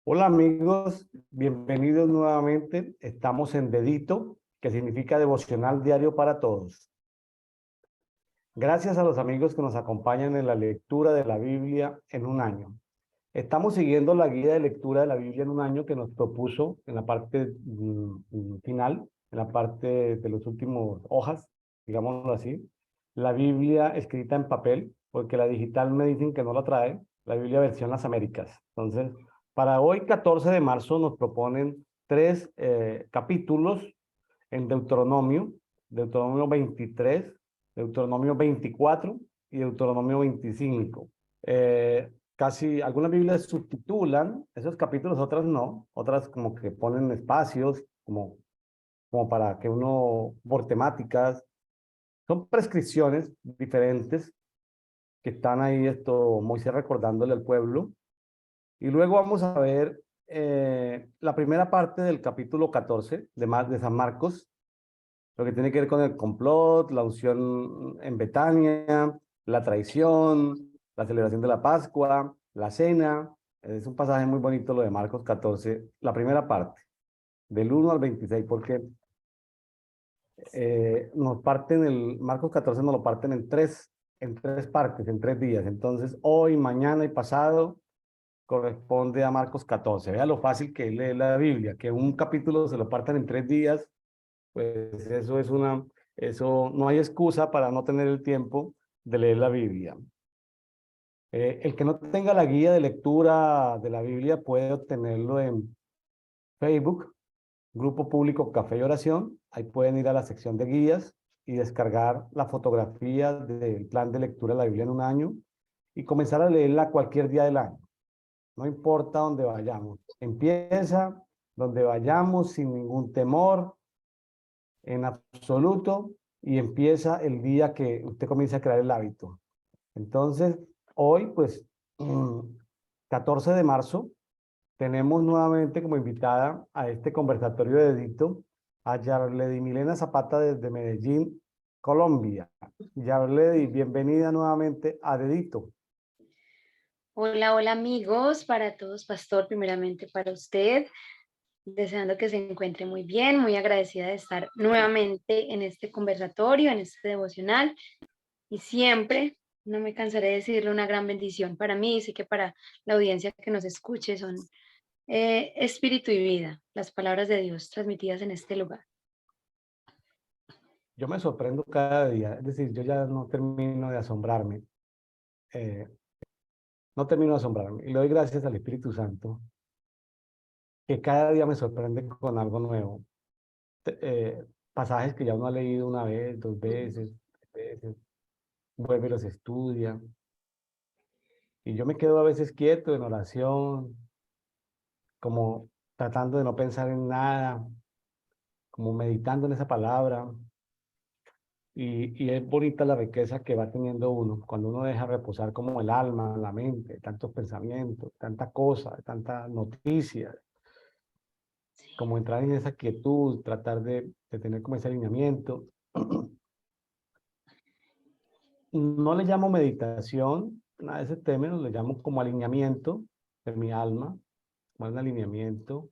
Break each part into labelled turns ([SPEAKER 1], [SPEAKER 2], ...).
[SPEAKER 1] Hola amigos, bienvenidos nuevamente. Estamos en Dedito, que significa devocional diario para todos. Gracias a los amigos que nos acompañan en la lectura de la Biblia en un año. Estamos siguiendo la guía de lectura de la Biblia en un año que nos propuso en la parte final, en la parte de los últimos hojas, digámoslo así. La Biblia escrita en papel, porque la digital me dicen que no la trae, la Biblia versión Las Américas. Entonces, para hoy, 14 de marzo, nos proponen tres capítulos en Deuteronomio, Deuteronomio 23, Deuteronomio 24 y Deuteronomio 25. Casi algunas Biblias subtitulan esos capítulos, otras no, otras como que ponen espacios, como para que uno, por temáticas, son prescripciones diferentes que están ahí, Moisés recordándole al pueblo. Y luego vamos a ver la primera parte del capítulo 14 de San Marcos, lo que tiene que ver con el complot, la unción en Betania, la traición, la celebración de la Pascua, la cena. Es un pasaje muy bonito lo de Marcos 14, la primera parte, del 1 al 26, porque Marcos 14 nos lo parten en tres partes, en 3 días. Entonces, hoy, mañana y pasado corresponde a Marcos 14. Vea lo fácil que es leer la Biblia, que un capítulo se lo partan en 3 días, pues eso no hay excusa para no tener el tiempo de leer la Biblia. El que no tenga la guía de lectura de la Biblia puede obtenerlo en Facebook, Grupo Público Café y Oración. Ahí pueden ir a la sección de guías y descargar la fotografía del plan de lectura de la Biblia en un año y comenzar a leerla cualquier día del año. No importa dónde vayamos. Empieza donde vayamos sin ningún temor, en absoluto, y empieza el día que usted comienza a crear el hábito. Entonces, hoy, pues, 14 de marzo, tenemos nuevamente como invitada a este conversatorio de Edito a Yarledi Milena Zapata desde Medellín, Colombia. Yarledi, bienvenida nuevamente a Dedito.
[SPEAKER 2] Hola, hola amigos, para todos, pastor, primeramente para usted, deseando que se encuentre muy bien, muy agradecida de estar nuevamente en este conversatorio, en este devocional y siempre, no me cansaré de decirle, una gran bendición para mí y sé que para la audiencia que nos escuche son espíritu y vida, las palabras de Dios transmitidas en este lugar.
[SPEAKER 1] Yo me sorprendo cada día, es decir, yo ya no termino de asombrarme, eh, no termino de asombrarme, y le doy gracias al Espíritu Santo, que cada día me sorprende con algo nuevo. Pasajes que ya uno ha leído una vez, dos veces, 3 veces, vuelve y los estudia, y yo me quedo a veces quieto en oración, como tratando de no pensar en nada, como meditando en esa palabra. Y es bonita la riqueza que va teniendo uno cuando uno deja reposar como el alma, la mente, tantos pensamientos, tanta cosa, tanta noticia, como entrar en esa quietud, tratar de tener como ese alineamiento. No le llamo meditación, nada de ese término, le llamo como alineamiento de mi alma, como un alineamiento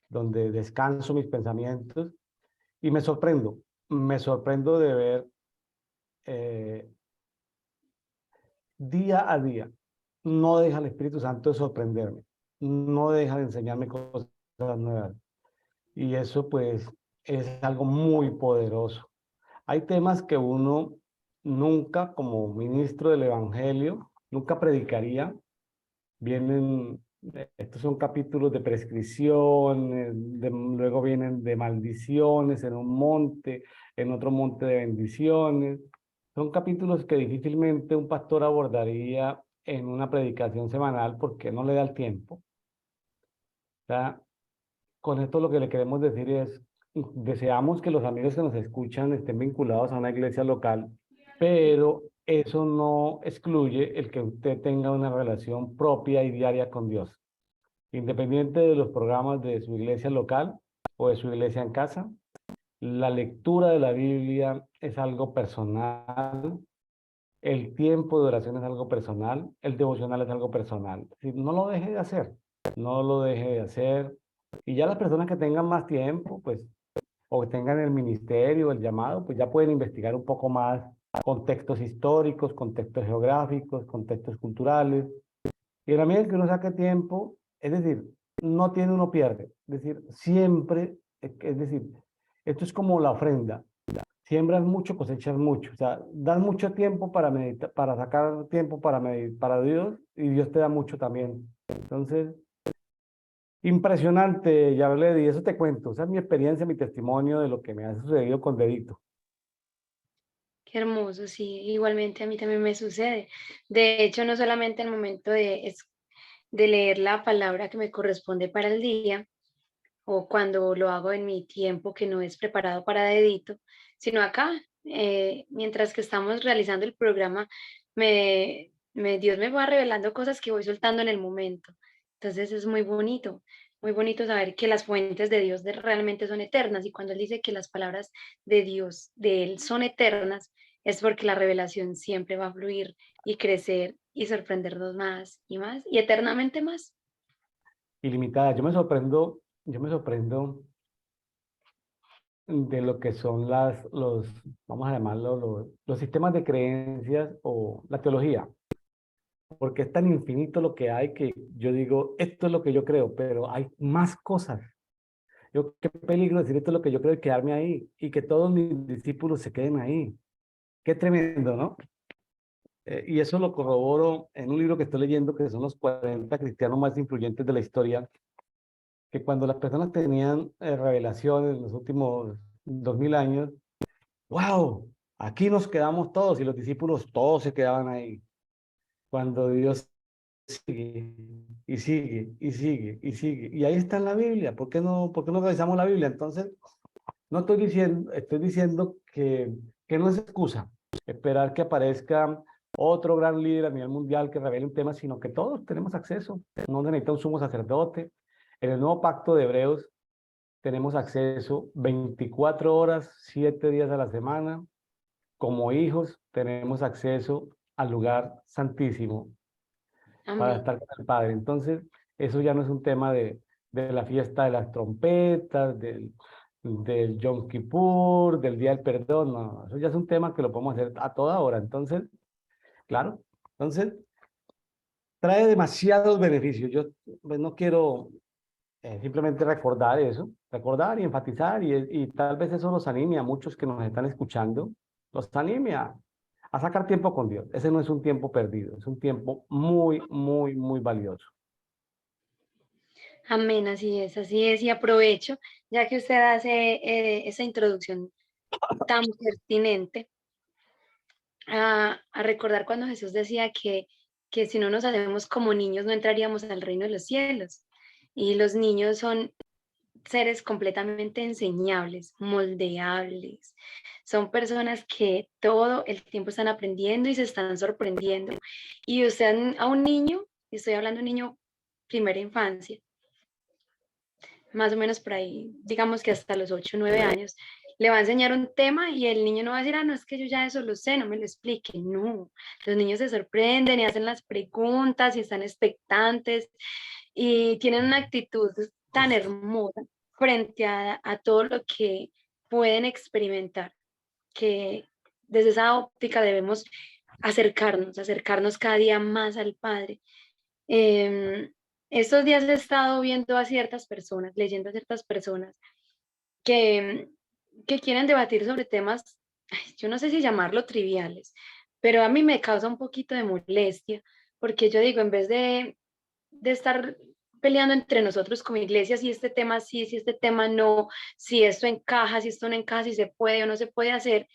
[SPEAKER 1] donde descanso mis pensamientos y me sorprendo de ver eh, día a día. No deja el Espíritu Santo de sorprenderme, no deja de enseñarme cosas nuevas. Y eso pues es algo muy poderoso. Hay temas que uno nunca, como ministro del Evangelio, nunca predicaría. Estos son capítulos de prescripción, luego vienen de maldiciones en un monte, en otro monte de bendiciones. Son capítulos que difícilmente un pastor abordaría en una predicación semanal porque no le da el tiempo. O sea, con esto lo que le queremos decir es, deseamos que los amigos que nos escuchan estén vinculados a una iglesia local, pero eso no excluye el que usted tenga una relación propia y diaria con Dios. Independiente de los programas de su iglesia local o de su iglesia en casa, la lectura de la Biblia es algo personal, el tiempo de oración es algo personal, el devocional es algo personal. Si no lo deje de hacer, no lo deje de hacer. Y ya las personas que tengan más tiempo, pues, o que tengan el ministerio, el llamado, pues ya pueden investigar un poco más contextos históricos, contextos geográficos, contextos culturales. Y en la medida que uno saque tiempo, es decir, no tiene uno pierde. Es decir, siempre, es decir, esto es como la ofrenda. Siembras mucho, cosechas mucho. O sea, das mucho tiempo para meditar, para sacar tiempo para Dios y Dios te da mucho también. Entonces, impresionante, ya hablé y eso te cuento. Esa es mi experiencia, mi testimonio de lo que me ha sucedido con Dedito.
[SPEAKER 2] Qué hermoso, sí, igualmente a mí también me sucede. De hecho, no solamente el momento de leer la palabra que me corresponde para el día, o cuando lo hago en mi tiempo que no es preparado para dedito, sino acá, mientras que estamos realizando el programa, Dios me va revelando cosas que voy soltando en el momento. Entonces es muy bonito saber que las fuentes de Dios realmente son eternas y cuando Él dice que las palabras de Dios, de Él, son eternas, es porque la revelación siempre va a fluir y crecer y sorprendernos más y más y eternamente más.
[SPEAKER 1] Ilimitada. Yo me sorprendo de lo que son vamos a llamarlo, los sistemas de creencias o la teología, porque es tan infinito lo que hay que yo digo, esto es lo que yo creo, pero hay más cosas. Yo, qué peligro decir esto es lo que yo creo y quedarme ahí y que todos mis discípulos se queden ahí. Qué tremendo, ¿no? Y eso lo corroboro en un libro que estoy leyendo, que son los 40 cristianos más influyentes de la historia, que cuando las personas tenían revelaciones en los últimos 2000 años, wow, aquí nos quedamos todos y los discípulos todos se quedaban ahí. Cuando Dios sigue y sigue y sigue y sigue. Y ahí está en la Biblia. Por qué no revisamos la Biblia? Entonces, no estoy diciendo, estoy diciendo que no es excusa esperar que aparezca otro gran líder a nivel mundial que revele un tema, sino que todos tenemos acceso. No necesita un sumo sacerdote. En el nuevo pacto de Hebreos tenemos acceso 24 horas, 7 días a la semana. Como hijos tenemos acceso al lugar santísimo para
[SPEAKER 2] Amén.
[SPEAKER 1] estar con el Padre. Entonces, eso ya no es un tema de la fiesta de las trompetas, del Yom Kippur, del Día del Perdón, no, eso ya es un tema que lo podemos hacer a toda hora. Entonces, claro, entonces trae demasiados beneficios. Yo pues, no quiero simplemente recordar eso, recordar y enfatizar y tal vez eso los anime a muchos que nos están escuchando, los anime a sacar tiempo con Dios. Ese no es un tiempo perdido, es un tiempo muy, muy, muy valioso.
[SPEAKER 2] Amén, así es, y aprovecho, ya que usted hace esa introducción tan pertinente, a recordar cuando Jesús decía que si no nos hacemos como niños no entraríamos al reino de los cielos. Y los niños son seres completamente enseñables, moldeables, son personas que todo el tiempo están aprendiendo y se están sorprendiendo. Y usted a un niño, y estoy hablando de un niño primera infancia, más o menos por ahí, digamos que hasta los 8 o 9 años, le va a enseñar un tema y el niño no va a decir, no, es que yo ya eso lo sé, no me lo explique. No, los niños se sorprenden y hacen las preguntas y están expectantes y tienen una actitud tan hermosa frente a todo lo que pueden experimentar, que desde esa óptica debemos acercarnos cada día más al Padre. Em, Estos días he estado viendo a ciertas personas, leyendo a ciertas personas que, que quieren debatir sobre temas, yo no sé si llamarlo triviales, pero a mí me causa un poquito de molestia, porque yo digo, en vez de estar peleando entre nosotros como iglesia, si este tema sí, si este tema no, si esto encaja, si esto no encaja, si se puede o no se puede hacer.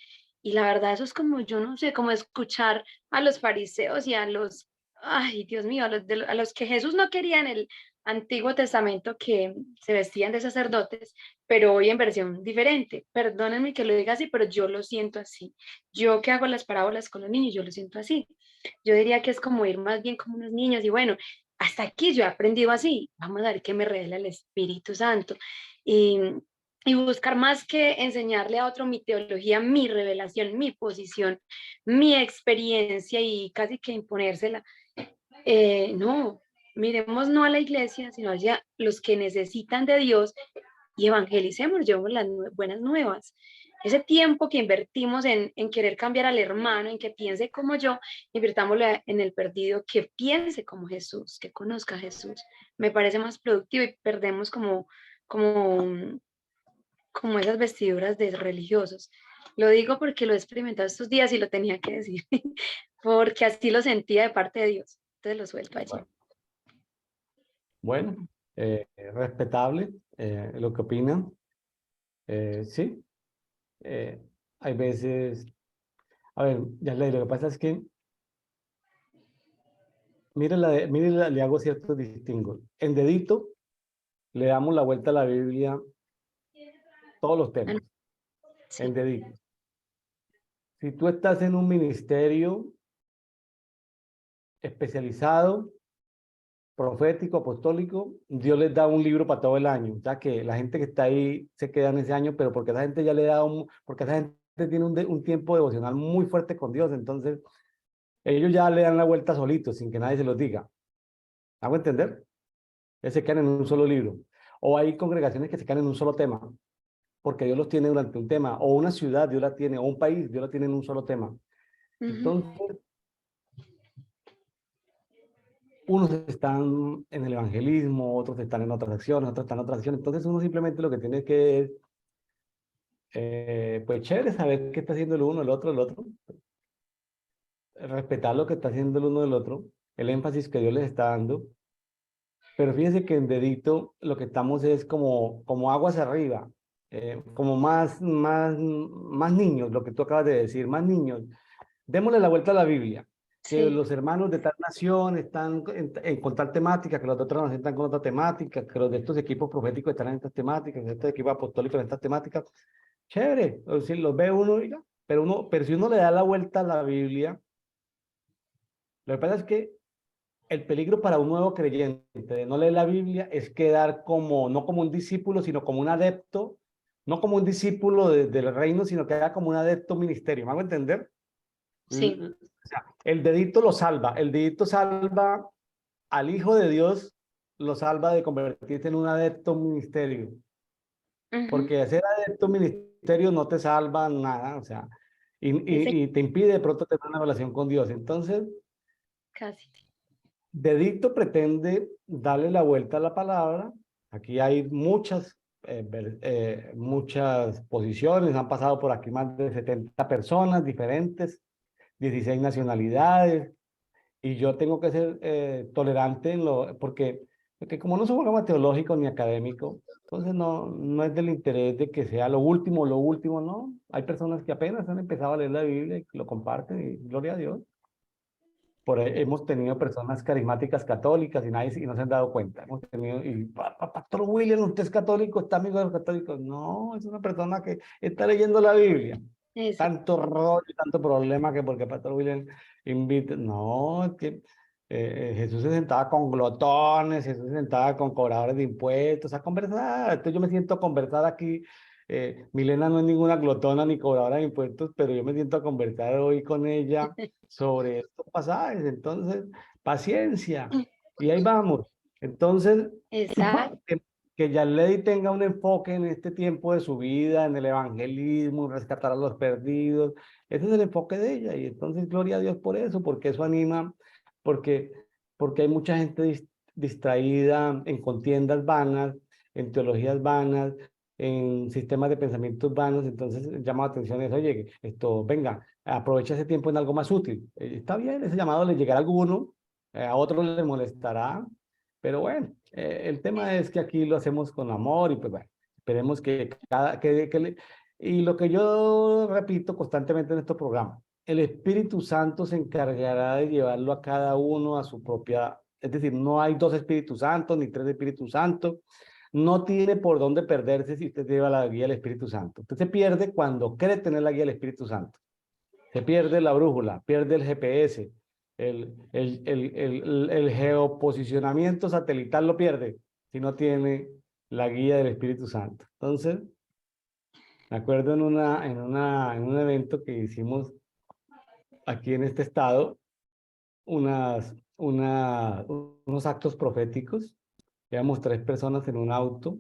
[SPEAKER 2] Y la verdad, eso es como, yo no sé, como escuchar a los fariseos y a los, ay, Dios mío, a los que Jesús no quería en el Antiguo Testamento, que se vestían de sacerdotes, pero hoy en versión diferente. Perdónenme que lo diga así, pero yo lo siento así. Yo que hago las parábolas con los niños, yo lo siento así. Yo diría que es como ir más bien como unos niños y bueno, hasta aquí yo he aprendido así, vamos a ver qué me revela el Espíritu Santo. Y, y buscar más que enseñarle a otro mi teología, mi revelación, mi posición, mi experiencia y casi que imponérsela. No, miremos no a la iglesia, sino hacia los que necesitan de Dios y evangelicemos, llevemos las buenas nuevas. Ese tiempo que invertimos en querer cambiar al hermano, en que piense como yo, invirtámoslo en el perdido que piense como Jesús, que conozca a Jesús. Me parece más productivo y perdemos como, como esas vestiduras de religiosos. Lo digo porque lo he experimentado estos días y lo tenía que decir, porque así lo sentía de parte de Dios. Entonces lo suelto allí.
[SPEAKER 1] Bueno, bueno, respetable lo que opinan. Sí, eh, hay veces, a ver, ya lo que pasa es que, le hago ciertos distingos. En dedito le damos la vuelta a la Biblia, todos los temas,
[SPEAKER 2] Sí.
[SPEAKER 1] en dedito. Si tú estás en un ministerio especializado, profético, apostólico, Dios les da un libro para todo el año, ya que la gente que está ahí se queda en ese año, pero porque esa gente ya le da porque esa gente tiene un tiempo devocional muy fuerte con Dios, entonces ellos ya le dan la vuelta solitos, sin que nadie se los diga. ¿Hago entender? Ellos se quedan en un solo libro. O hay congregaciones que se quedan en un solo tema, porque Dios los tiene durante un tema, o una ciudad Dios la tiene, o un país Dios la tiene en un solo tema. Entonces, unos están en el evangelismo, otros están en otras acciones, otros están en otras acciones. Entonces uno simplemente lo que tiene que es, pues chévere, saber qué está haciendo el uno, el otro, respetar lo que está haciendo el uno del otro, el énfasis que Dios les está dando. Pero fíjense que en dedito lo que estamos es como aguas arriba, como más niños, lo que tú acabas de decir, más niños. Démosle la vuelta a la Biblia. Que
[SPEAKER 2] Sí.
[SPEAKER 1] los hermanos de tal nación están con tal temática, que los de otra nación están con otra temática, que los de estos equipos proféticos están en estas temáticas, que estos equipos apostólicos en estas temáticas. Chévere, o si los ve uno, oiga, pero si uno le da la vuelta a la Biblia, lo que pasa es que el peligro para un nuevo creyente de no leer la Biblia es quedar no como un discípulo, sino como un adepto, no como un discípulo del reino, sino queda como un adepto ministerio. ¿Me hago entender?
[SPEAKER 2] Sí.
[SPEAKER 1] O sea, el dedito lo salva, el dedito salva al Hijo de Dios, lo salva de convertirse en un adepto ministerio,
[SPEAKER 2] Ujú.
[SPEAKER 1] porque ser adepto ministerio no te salva nada, o sea,
[SPEAKER 2] Ese
[SPEAKER 1] y te impide de pronto tener una relación con Dios. Entonces,
[SPEAKER 2] casi.
[SPEAKER 1] dedito pretende darle la vuelta a la palabra. Aquí hay muchas posiciones, han pasado por aquí más de 70 personas diferentes, 16 nacionalidades, y yo tengo que ser tolerante porque como no soy un programa teológico ni académico, entonces no es del interés de que sea lo último, no. Hay personas que apenas han empezado a leer la Biblia y lo comparten, y gloria a Dios. Hemos tenido personas carismáticas católicas y no se han dado cuenta. Hemos tenido, Pastor William, usted es católico, está amigo de los católicos. No, es una persona que está leyendo la Biblia.
[SPEAKER 2] Eso.
[SPEAKER 1] Tanto rollo, tanto problema que porque Pastor William invita. No, es que Jesús se sentaba con glotones, Jesús se sentaba con cobradores de impuestos a conversar. Entonces yo me siento a conversar aquí. Milena no es ninguna glotona ni cobradora de impuestos, pero yo me siento a conversar hoy con ella sobre estos pasajes. Entonces, paciencia. Y ahí vamos. Entonces,
[SPEAKER 2] Exacto.
[SPEAKER 1] que, que Lady tenga un enfoque en este tiempo de su vida, en el evangelismo, en rescatar a los perdidos. Ese es el enfoque de ella. Y entonces, gloria a Dios por eso, porque eso anima, porque, porque hay mucha gente distraída en contiendas vanas, en teologías vanas, en sistemas de pensamientos vanos. Entonces, llama la atención eso, oye, esto, venga, aprovecha ese tiempo en algo más útil. Está bien, ese llamado le llegará a alguno, a otro le molestará, pero bueno, el tema es que aquí lo hacemos con amor y pues bueno, esperemos y lo que yo repito constantemente en estos programas, el Espíritu Santo se encargará de llevarlo a cada uno a su propia, es decir, no hay dos Espíritus Santos ni tres Espíritus Santos, no tiene por dónde perderse si usted lleva la guía del Espíritu Santo. Usted se pierde cuando cree tener la guía del Espíritu Santo. Se pierde la brújula, pierde el GPS, el geoposicionamiento satelital lo pierde si no tiene la guía del Espíritu Santo. Entonces, me acuerdo en un evento que hicimos aquí en este estado, unos actos proféticos. Éramos 3 personas en un auto,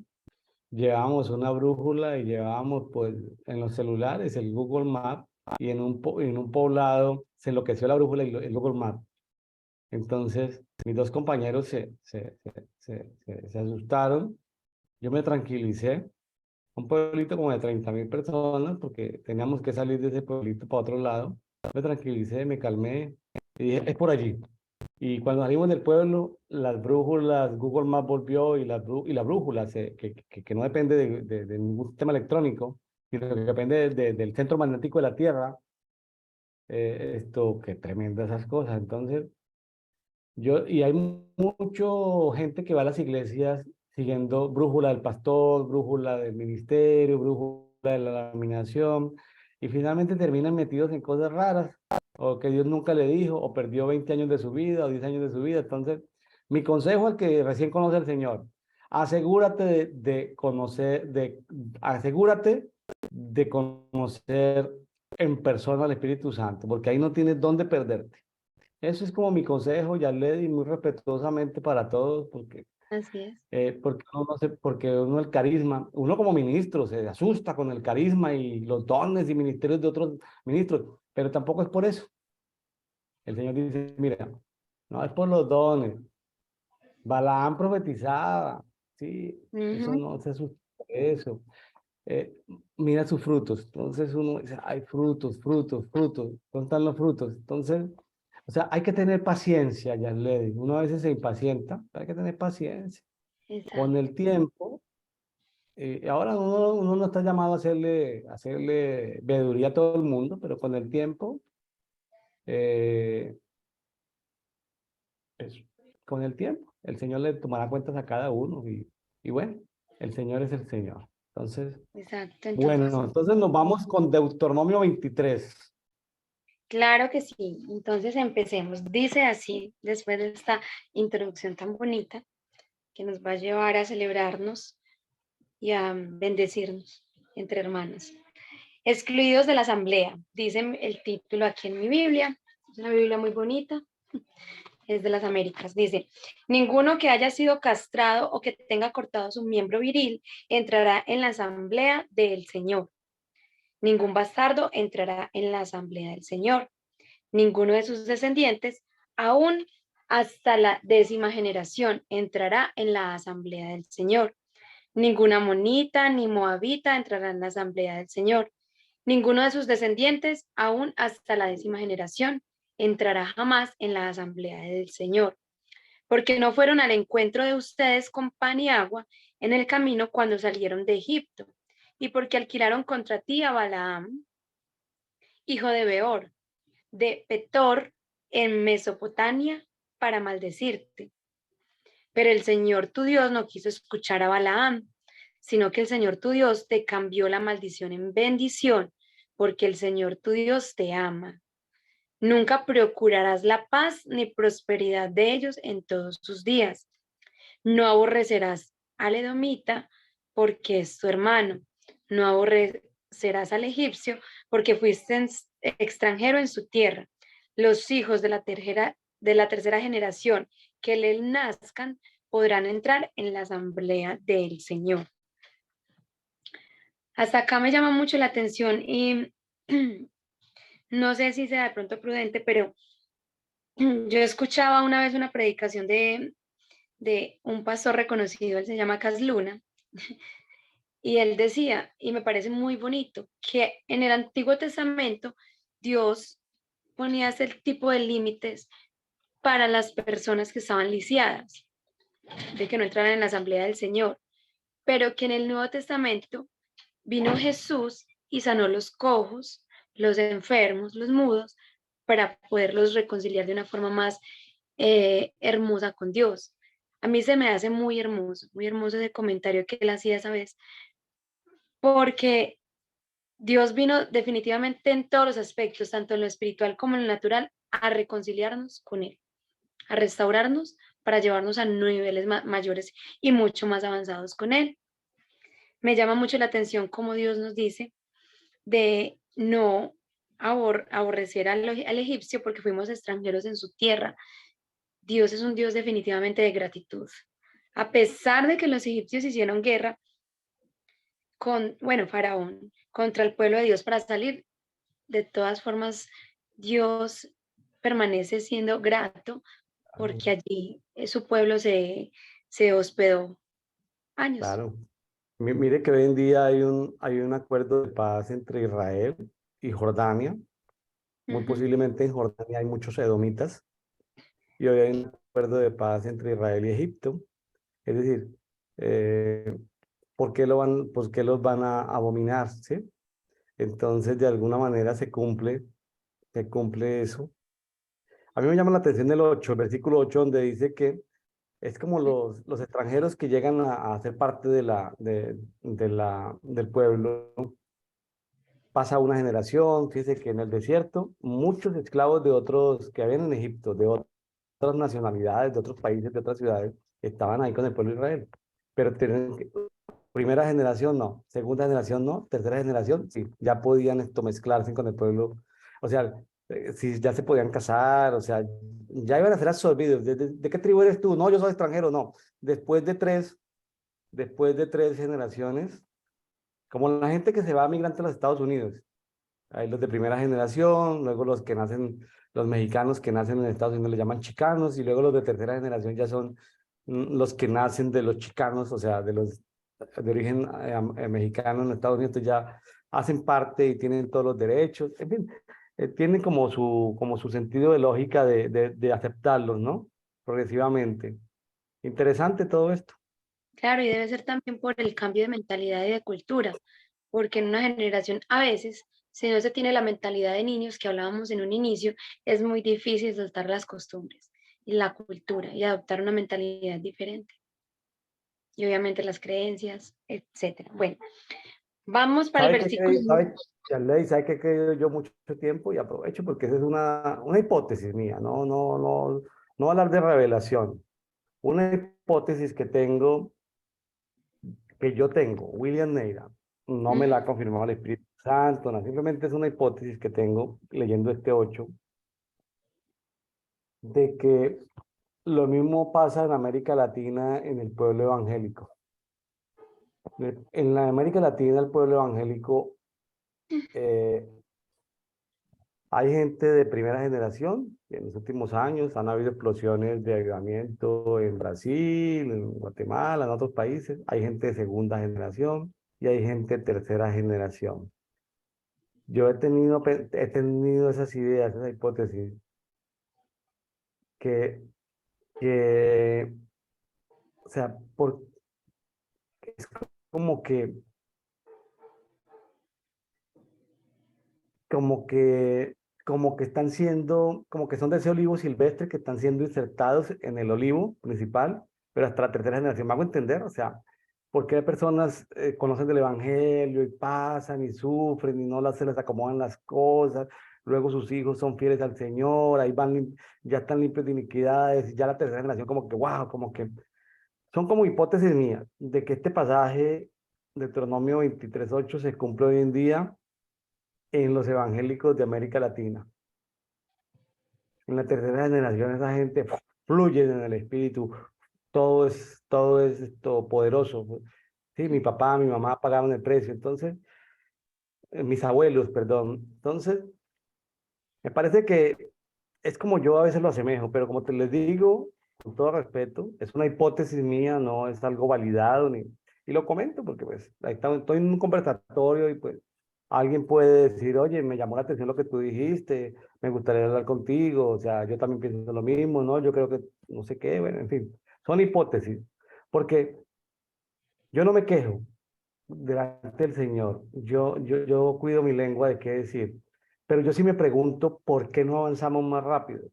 [SPEAKER 1] llevábamos una brújula y llevábamos pues en los celulares el Google Maps y en un poblado se enloqueció la brújula y el Google Maps. Entonces mis 2 compañeros se asustaron, yo me tranquilicé, un pueblito como de 30.000 personas porque teníamos que salir de ese pueblito para otro lado, me tranquilicé, me calmé y dije, es por allí. Y cuando salimos del pueblo, las brújulas, Google Maps volvió y la brújula, que no depende de ningún sistema electrónico, sino que depende del centro magnético de la Tierra, qué tremenda esas cosas. Entonces, y hay mucho gente que va a las iglesias siguiendo brújula del pastor, brújula del ministerio, brújula de la laminación, y finalmente terminan metidos en cosas raras, o que Dios nunca le dijo, o perdió 20 años de su vida, o 10 años de su vida. Entonces, mi consejo al que recién conoce al Señor, asegúrate de conocer, asegúrate de conocer en persona al Espíritu Santo, porque ahí no tienes dónde perderte. Eso es como mi consejo, ya le di muy respetuosamente para todos,
[SPEAKER 2] Así es.
[SPEAKER 1] porque uno el carisma, uno como ministro se asusta con el carisma y los dones y ministerios de otros ministros, pero tampoco es por eso. El Señor dice, mira, no es por los dones. Balaam profetizaba, sí, eso
[SPEAKER 2] Ujú.
[SPEAKER 1] no se asusta por eso. Eh, Mira sus frutos. Entonces uno dice, hay frutos, frutos, frutos. ¿Dónde están los frutos? Entonces, o sea, hay que tener paciencia, ya le digo. Uno a veces se impacienta, pero hay que tener paciencia. Con
[SPEAKER 2] Exacto.
[SPEAKER 1] el tiempo, ahora uno no está llamado a hacerle veeduría a todo el mundo, pero con el tiempo, eh, pues, con el tiempo, el Señor le tomará cuentas a cada uno y bueno, el Señor es el Señor. Entonces,
[SPEAKER 2] Exacto. Entonces,
[SPEAKER 1] bueno, entonces nos vamos con Deuteronomio 23.
[SPEAKER 2] claro que sí. Entonces empecemos. Dice así, después de esta introducción tan bonita que nos va a llevar a celebrarnos y a bendecirnos entre hermanos. Excluidos de la asamblea, dice el título aquí en mi Biblia. Es una Biblia muy bonita, es de las Américas. Dice, ninguno que haya sido castrado o que tenga cortado su miembro viril entrará en la asamblea del Señor. Ningún bastardo entrará en la asamblea del Señor. Ninguno de sus descendientes, aún hasta la 10ª generación, entrará en la asamblea del Señor. Ninguna amonita ni moabita entrará en la asamblea del Señor. Ninguno de sus descendientes, aún hasta la 10ª generación, entrará jamás en la asamblea del Señor, porque no fueron al encuentro de ustedes con pan y agua en el camino cuando salieron de Egipto, y porque alquilaron contra ti a Balaam, hijo de Beor, de Petor, en Mesopotamia, para maldecirte. Pero el Señor tu Dios no quiso escuchar a Balaam, sino que el Señor tu Dios te cambió la maldición en bendición, porque el Señor tu Dios te ama. Nunca procurarás la paz ni prosperidad de ellos en todos tus días. No aborrecerás al edomita porque es tu hermano. No aborrecerás al egipcio porque fuiste extranjero en su tierra. Los hijos de la tercera generación que le nazcan podrán entrar en la asamblea del Señor. Hasta acá me llama mucho la atención y no sé si sea de pronto prudente, pero yo escuchaba una vez una predicación de un pastor reconocido, él se llama Cas Luna, y él decía, y me parece muy bonito, que en el Antiguo Testamento Dios ponía ese tipo de límites para las personas que estaban lisiadas, de que no entraran en la asamblea del Señor, pero que en el Nuevo Testamento vino Jesús y sanó los cojos, los enfermos, los mudos, para poderlos reconciliar de una forma más hermosa con Dios. A mí se me hace muy hermoso ese comentario que él hacía esa vez, porque Dios vino definitivamente en todos los aspectos, tanto en lo espiritual como en lo natural, a reconciliarnos con Él, a restaurarnos para llevarnos a niveles mayores y mucho más avanzados con Él. Me llama mucho la atención cómo Dios nos dice de no aborrecer al egipcio porque fuimos extranjeros en su tierra. Dios es un Dios definitivamente de gratitud. A pesar de que los egipcios hicieron guerra con, bueno, Faraón, contra el pueblo de Dios para salir, de todas formas, Dios permanece siendo grato porque allí su pueblo se hospedó años.
[SPEAKER 1] Claro. Mire que hoy en día hay un acuerdo de paz entre Israel y Jordania. Muy
[SPEAKER 2] Ujú.
[SPEAKER 1] posiblemente en Jordania hay muchos edomitas y hoy hay un acuerdo de paz entre Israel y Egipto. Es decir, eh, ¿por qué los van a abominar? ¿Sí? Entonces, de alguna manera se cumple eso. A mí me llama la atención el versículo 8 donde dice que es como los extranjeros que llegan a ser parte del pueblo. Pasa una generación, fíjese que en el desierto muchos esclavos de otros que habían en Egipto, de otras nacionalidades, de otros países, de otras ciudades, estaban ahí con el pueblo de Israel. Pero primera generación no, segunda generación no, tercera generación sí, ya podían esto mezclarse con el pueblo. O sea, si ya se podían casar, o sea, ya iban a ser absorbidos. ¿De qué tribu eres tú? No, yo soy extranjero, no. Después de tres, después de tres generaciones, como la gente que se va migrante a los Estados Unidos. Hay los de primera generación, luego los que nacen, los mexicanos que nacen en Estados Unidos le llaman chicanos, y luego los de tercera generación ya son los que nacen de los chicanos, o sea, de los de origen mexicano en Estados Unidos, entonces ya hacen parte y tienen todos los derechos, en fin, tienen como su sentido de lógica de aceptarlos, ¿no? Progresivamente. Interesante todo esto.
[SPEAKER 2] Claro, y debe ser también por el cambio de mentalidad y de cultura, porque en una generación a veces, si no se tiene la mentalidad de niños que hablábamos en un inicio, es muy difícil soltar las costumbres y la cultura y adoptar una mentalidad diferente. Y obviamente las creencias, etcétera. Bueno, vamos para el
[SPEAKER 1] ¿Sabe qué?
[SPEAKER 2] versículo.
[SPEAKER 1] ¿Sabe qué he creído yo mucho tiempo? Y aprovecho porque esa es una hipótesis mía, no hablar de revelación. Una hipótesis que yo tengo, William Neira, no me la ha
[SPEAKER 2] Ujú.
[SPEAKER 1] confirmado el Espíritu Santo, no, simplemente es una hipótesis que tengo leyendo este 8 de que lo mismo pasa en América Latina en el pueblo evangélico. En la América Latina, el pueblo evangélico eh, hay gente de primera generación, y en los últimos años han habido explosiones de avivamiento en Brasil, en Guatemala, en otros países. Hay gente de segunda generación y hay gente de tercera generación. Yo he tenido esas ideas, esa hipótesis, que, que o sea, es como que, como que, como que están siendo, como que son de ese olivo silvestre que están siendo insertados en el olivo principal, pero hasta la tercera generación. ¿Me hago entender? O sea, ¿por qué personas conocen del evangelio y pasan y sufren y se les acomodan las cosas? Luego sus hijos son fieles al Señor, ahí van, ya están limpios de iniquidades, y ya la tercera generación como que, wow, como que son como hipótesis mías de que este pasaje de Deuteronomio 23:8 se cumple hoy en día en los evangélicos de América Latina. En la tercera generación esa gente fluye en el espíritu, todo es esto poderoso. Sí, mi papá, mi mamá pagaron el precio, entonces, mis abuelos, perdón. Entonces, me parece que es como yo a veces lo asemejo, pero como te les digo, con todo respeto, es una hipótesis mía, no es algo validado, y lo comento porque pues ahí estoy en un conversatorio y pues alguien puede decir, oye, me llamó la atención lo que tú dijiste, me gustaría hablar contigo, o sea, yo también pienso lo mismo, ¿no? Yo creo que no sé qué, bueno, en fin, son hipótesis, porque yo no me quejo delante del Señor, yo cuido mi lengua de qué decir, pero yo sí me pregunto por qué no avanzamos más rápido.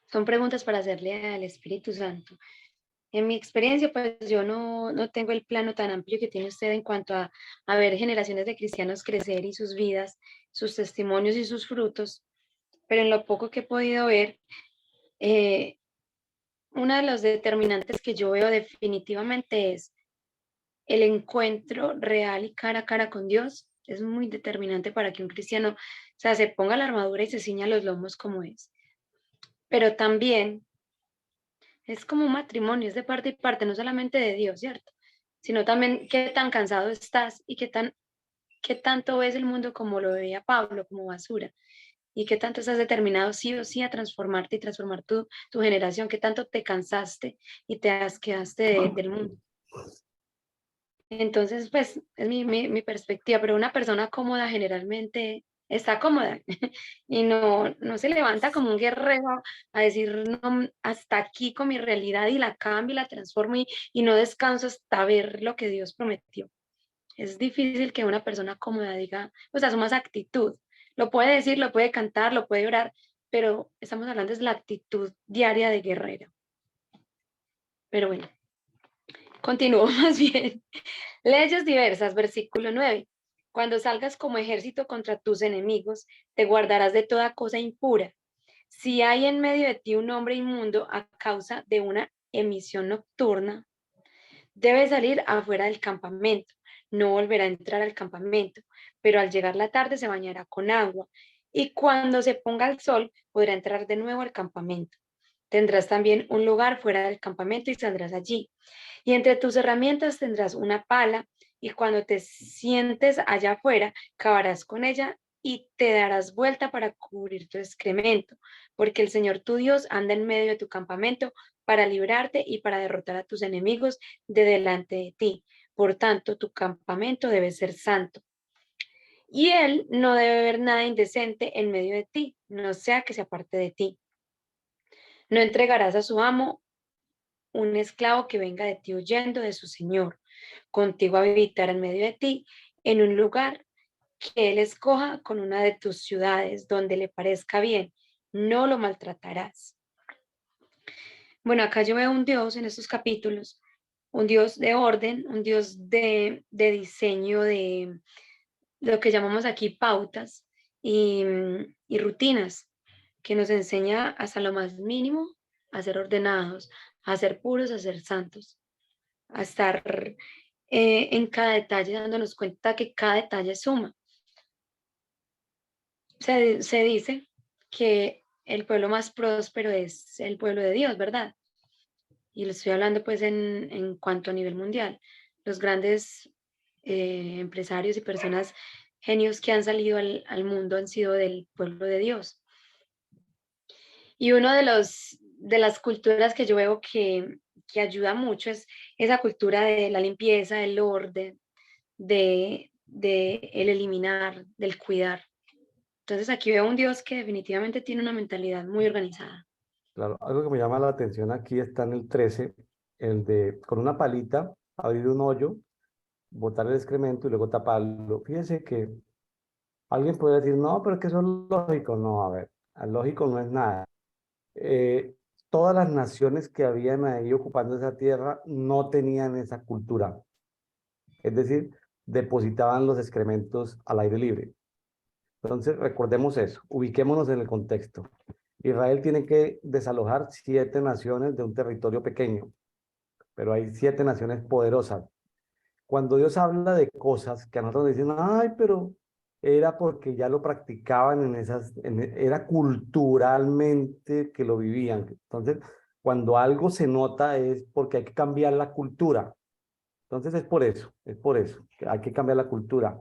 [SPEAKER 2] Son preguntas para hacerle al Espíritu Santo. En mi experiencia, pues yo no tengo el plano tan amplio que tiene usted en cuanto a ver generaciones de cristianos crecer y sus vidas, sus testimonios y sus frutos, pero en lo poco que he podido ver, eh, una de los determinantes que yo veo definitivamente es el encuentro real y cara a cara con Dios Es muy determinante para que un cristiano, o sea, se ponga la armadura y se ciña los lomos como es. Pero también es como un matrimonio, es de parte y parte, no solamente de Dios, ¿cierto? Sino también qué tan cansado estás y qué tanto ves el mundo como lo veía Pablo, como basura. Y qué tanto estás determinado sí o sí a transformarte y transformar tu generación, qué tanto te cansaste y te asqueaste del mundo. Entonces, pues, es mi perspectiva, pero una persona cómoda generalmente está cómoda y no se levanta como un guerrero a decir, no, hasta aquí con mi realidad y la cambio y la transformo y no descanso hasta ver lo que Dios prometió. Es difícil que una persona cómoda diga, pues asuma esa actitud. Lo puede decir, lo puede cantar, lo puede orar, pero estamos hablando de la actitud diaria de guerrero. Pero bueno, continúo más bien. Leyes diversas, versículo 9. Cuando salgas como ejército contra tus enemigos, te guardarás de toda cosa impura. Si hay en medio de ti un hombre inmundo a causa de una emisión nocturna, debe salir afuera del campamento. No volverá a entrar al campamento, pero al llegar la tarde se bañará con agua y cuando se ponga el sol podrá entrar de nuevo al campamento. Tendrás también un lugar fuera del campamento y saldrás allí. Y entre tus herramientas tendrás una pala y cuando te sientes allá afuera, cavarás con ella y te darás vuelta para cubrir tu excremento, porque el Señor tu Dios anda en medio de tu campamento para librarte y para derrotar a tus enemigos de delante de ti. Por tanto, tu campamento debe ser santo. Y él no debe ver nada indecente en medio de ti, no sea que se aparte de ti. No entregarás a su amo un esclavo que venga de ti huyendo de su señor, contigo a habitar en medio de ti, en un lugar que él escoja con una de tus ciudades, donde le parezca bien, no lo maltratarás. Bueno, acá yo veo un Dios en estos capítulos, un Dios de orden, un Dios de diseño, de lo que llamamos aquí pautas y rutinas, que nos enseña hasta lo más mínimo a ser ordenados, a ser puros, a ser santos, a estar en cada detalle, dándonos cuenta que cada detalle suma. Se dice que el pueblo más próspero es el pueblo de Dios, ¿verdad? Y lo estoy hablando pues en cuanto a nivel mundial. Los grandes empresarios y personas genios que han salido al mundo han sido del pueblo de Dios. Y uno de las culturas que yo veo que ayuda mucho es esa cultura de la limpieza, del orden, de el eliminar, del cuidar. Entonces aquí veo un Dios que definitivamente tiene una mentalidad muy organizada.
[SPEAKER 1] Claro, algo que me llama la atención aquí está en el 13, el de con una palita abrir un hoyo, botar el excremento y luego taparlo. Fíjense que alguien puede decir, no, pero es que eso es lógico. No, a ver, lógico no es nada. Eh, Todas las naciones que habían ahí ocupando esa tierra no tenían esa cultura. Es decir, depositaban los excrementos al aire libre. Entonces, recordemos eso, ubiquémonos en el contexto. Israel tiene que desalojar 7 naciones de un territorio pequeño, pero hay 7 naciones poderosas. Cuando Dios habla de cosas que a nosotros nos dicen, ay, pero era porque ya lo practicaban era culturalmente que lo vivían. Entonces, cuando algo se nota es porque hay que cambiar la cultura. Entonces es por eso, que hay que cambiar la cultura.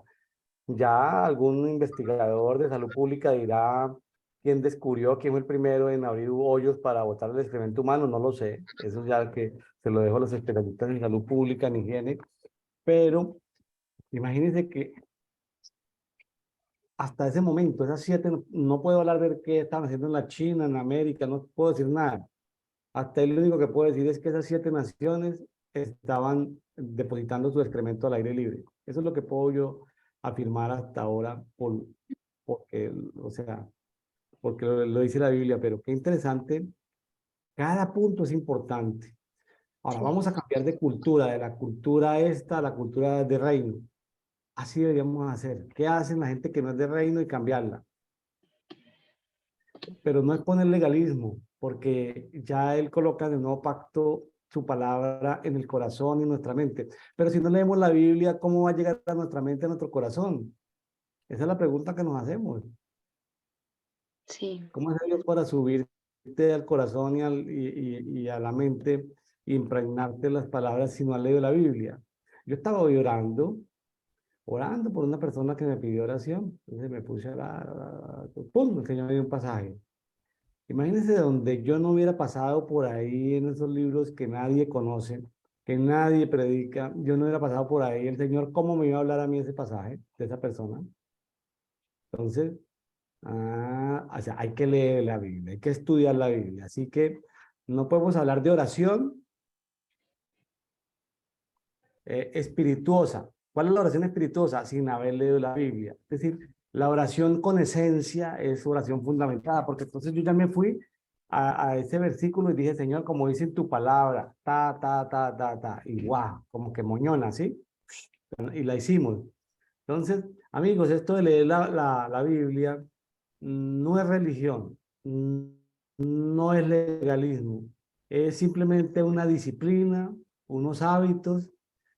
[SPEAKER 1] Ya algún investigador de salud pública dirá quién descubrió, quién fue el primero en abrir hoyos para botar el excremento humano, no lo sé. Eso ya que se lo dejo a los especialistas en salud pública, en higiene. Pero imagínense que hasta ese momento, esas 7, no puedo hablar de qué estaban haciendo en la China, en América, no puedo decir nada. Hasta ahí lo único que puedo decir es que esas 7 naciones estaban depositando su excremento al aire libre. Eso es lo que puedo yo afirmar hasta ahora, porque, o sea, porque lo dice la Biblia, pero qué interesante. Cada punto es importante. Ahora
[SPEAKER 2] Sí.
[SPEAKER 1] vamos a cambiar de cultura, de la cultura esta a la cultura de reino. Así deberíamos hacer. ¿Qué hacen la gente que no es de reino y cambiarla? Pero no es poner legalismo, porque ya Él coloca en el nuevo pacto su palabra en el corazón y en nuestra mente. Pero si no leemos la Biblia, ¿cómo va a llegar a nuestra mente, a nuestro corazón? Esa es la pregunta que nos hacemos.
[SPEAKER 2] Sí,
[SPEAKER 1] ¿Cómo hacer yo para subirte al corazón y a la mente e impregnarte las palabras si no has leído la Biblia? Yo estaba hoy orando por una persona que me pidió oración. Entonces me puse a orar, ¡pum! El Señor me dio un pasaje. Imagínense donde yo no hubiera pasado por ahí en esos libros que nadie conoce, que nadie predica, yo no hubiera pasado por ahí, el Señor, ¿cómo me iba a hablar a mí ese pasaje de esa persona? Entonces, o sea, hay que leer la Biblia, hay que estudiar la Biblia. Así que no podemos hablar de oración espirituosa. ¿Cuál es la oración espirituosa? Sin haber leído la Biblia. Es decir, la oración con esencia es oración fundamentada, porque entonces yo ya me fui a ese versículo y dije, Señor, como dice en tu palabra, y guau, como que moñona, ¿sí? Y la hicimos. Entonces, amigos, esto de leer la Biblia no es religión, no es legalismo, es simplemente una disciplina, unos hábitos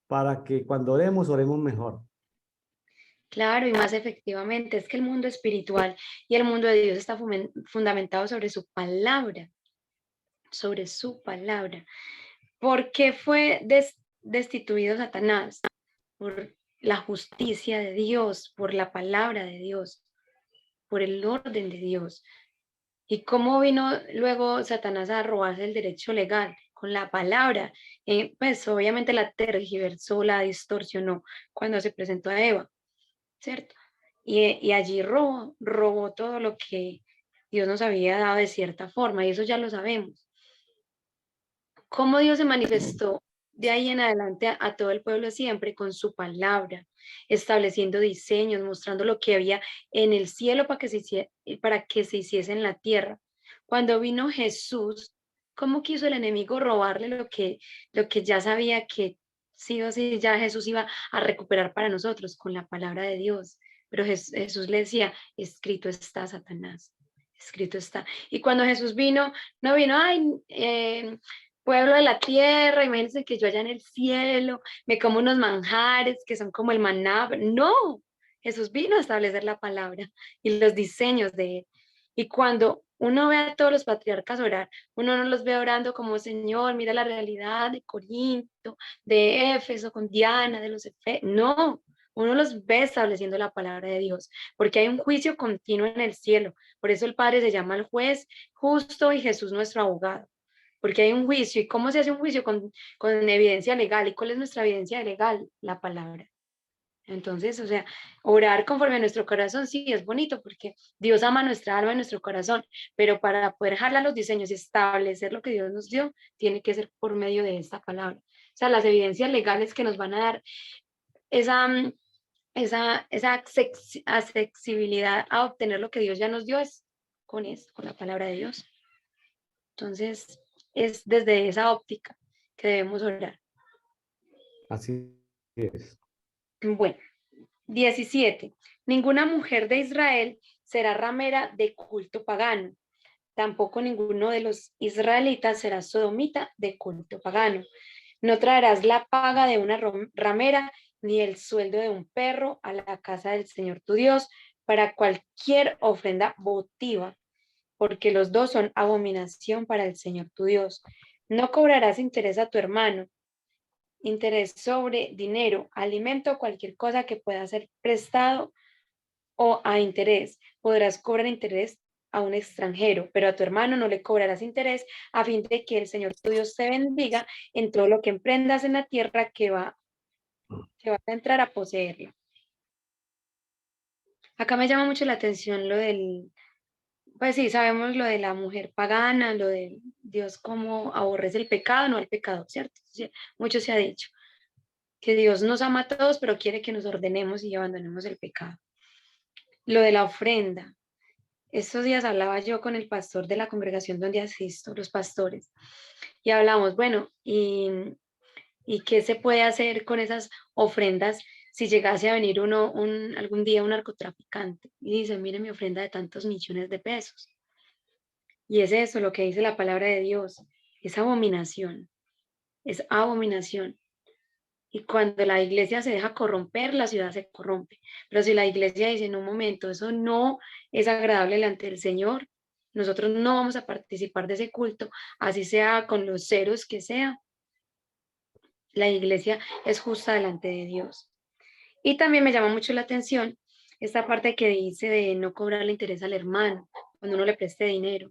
[SPEAKER 1] para que cuando oremos, oremos mejor.
[SPEAKER 2] claro, y más efectivamente, es que el mundo espiritual y el mundo de Dios está fundamentado sobre su palabra, sobre su palabra. ¿Por qué fue destituido Satanás? Por la justicia de Dios, por la palabra de Dios, por el orden de Dios. ¿Y cómo vino luego Satanás a robarse el derecho legal? Con la palabra. Pues obviamente la tergiversó, la distorsionó cuando se presentó a Eva, ¿cierto? Y allí robó todo lo que Dios nos había dado de cierta forma, y eso ya lo sabemos. ¿Cómo Dios se manifestó de ahí en adelante a todo el pueblo siempre? Con su palabra, estableciendo diseños, mostrando lo que había en el cielo para que se hiciese en la tierra. Cuando vino Jesús, ¿cómo quiso el enemigo robarle lo que ya sabía que sí o sí ya Jesús iba a recuperar para nosotros con la palabra de Dios? Pero Jesús le decía, escrito está, Satanás, escrito está. Y cuando Jesús vino, no vino, ay, pueblo de la tierra, imagínense que yo allá en el cielo me como unos manjares que son como el maná. No, Jesús vino a establecer la palabra y los diseños de él. Y cuando uno ve a todos los patriarcas orar, uno no los ve orando como Señor, mira la realidad de Corinto, de Éfeso, con Diana, de los Efesios. No, uno los ve estableciendo la palabra de Dios, porque hay un juicio continuo en el cielo. Por eso el Padre se llama el juez justo y Jesús nuestro abogado, porque hay un juicio. ¿Y cómo se hace un juicio? Con evidencia legal. ¿Y cuál es nuestra evidencia legal? La palabra. Entonces, o sea, orar conforme a nuestro corazón, sí, es bonito porque Dios ama nuestra alma y nuestro corazón, pero para poder jalar los diseños y establecer lo que Dios nos dio, tiene que ser por medio de esta palabra. O sea, las evidencias legales que nos van a dar esa, esa accesibilidad a obtener lo que Dios ya nos dio es con la palabra de Dios. Entonces, es desde esa óptica que debemos orar.
[SPEAKER 1] Así es.
[SPEAKER 2] Bueno, 17. Ninguna mujer de Israel será ramera de culto pagano. Tampoco ninguno de los israelitas será sodomita de culto pagano. No traerás la paga de una ramera ni el sueldo de un perro a la casa del Señor tu Dios para cualquier ofrenda votiva, porque los dos son abominación para el Señor tu Dios. No cobrarás interés a tu hermano, interés sobre dinero, alimento o cualquier cosa que pueda ser prestado o a interés. Podrás cobrar interés a un extranjero, pero a tu hermano no le cobrarás interés a fin de que el Señor tu Dios te bendiga en todo lo que emprendas en la tierra que vas a entrar a poseerla. Acá me llama mucho la atención lo del, pues sí, sabemos lo de la mujer pagana, lo de Dios cómo aborrece el pecado, no el pecado, ¿cierto? Sí, mucho se ha dicho que Dios nos ama a todos, pero quiere que nos ordenemos y abandonemos el pecado. Lo de la ofrenda. Estos días hablaba yo con el pastor de la congregación donde asisto, los pastores, y hablamos, bueno, ¿y qué se puede hacer con esas ofrendas si llegase a venir algún día un narcotraficante? Y dice, mire mi ofrenda de tantos millones de pesos. Y es eso lo que dice la palabra de Dios, es abominación, es abominación. Y cuando la iglesia se deja corromper, la ciudad se corrompe. Pero si la iglesia dice en un momento, eso no es agradable delante del Señor, nosotros no vamos a participar de ese culto, así sea con los ceros que sea, la iglesia es justa delante de Dios. Y también me llama mucho la atención esta parte que dice de no cobrarle interés al hermano cuando uno le preste dinero.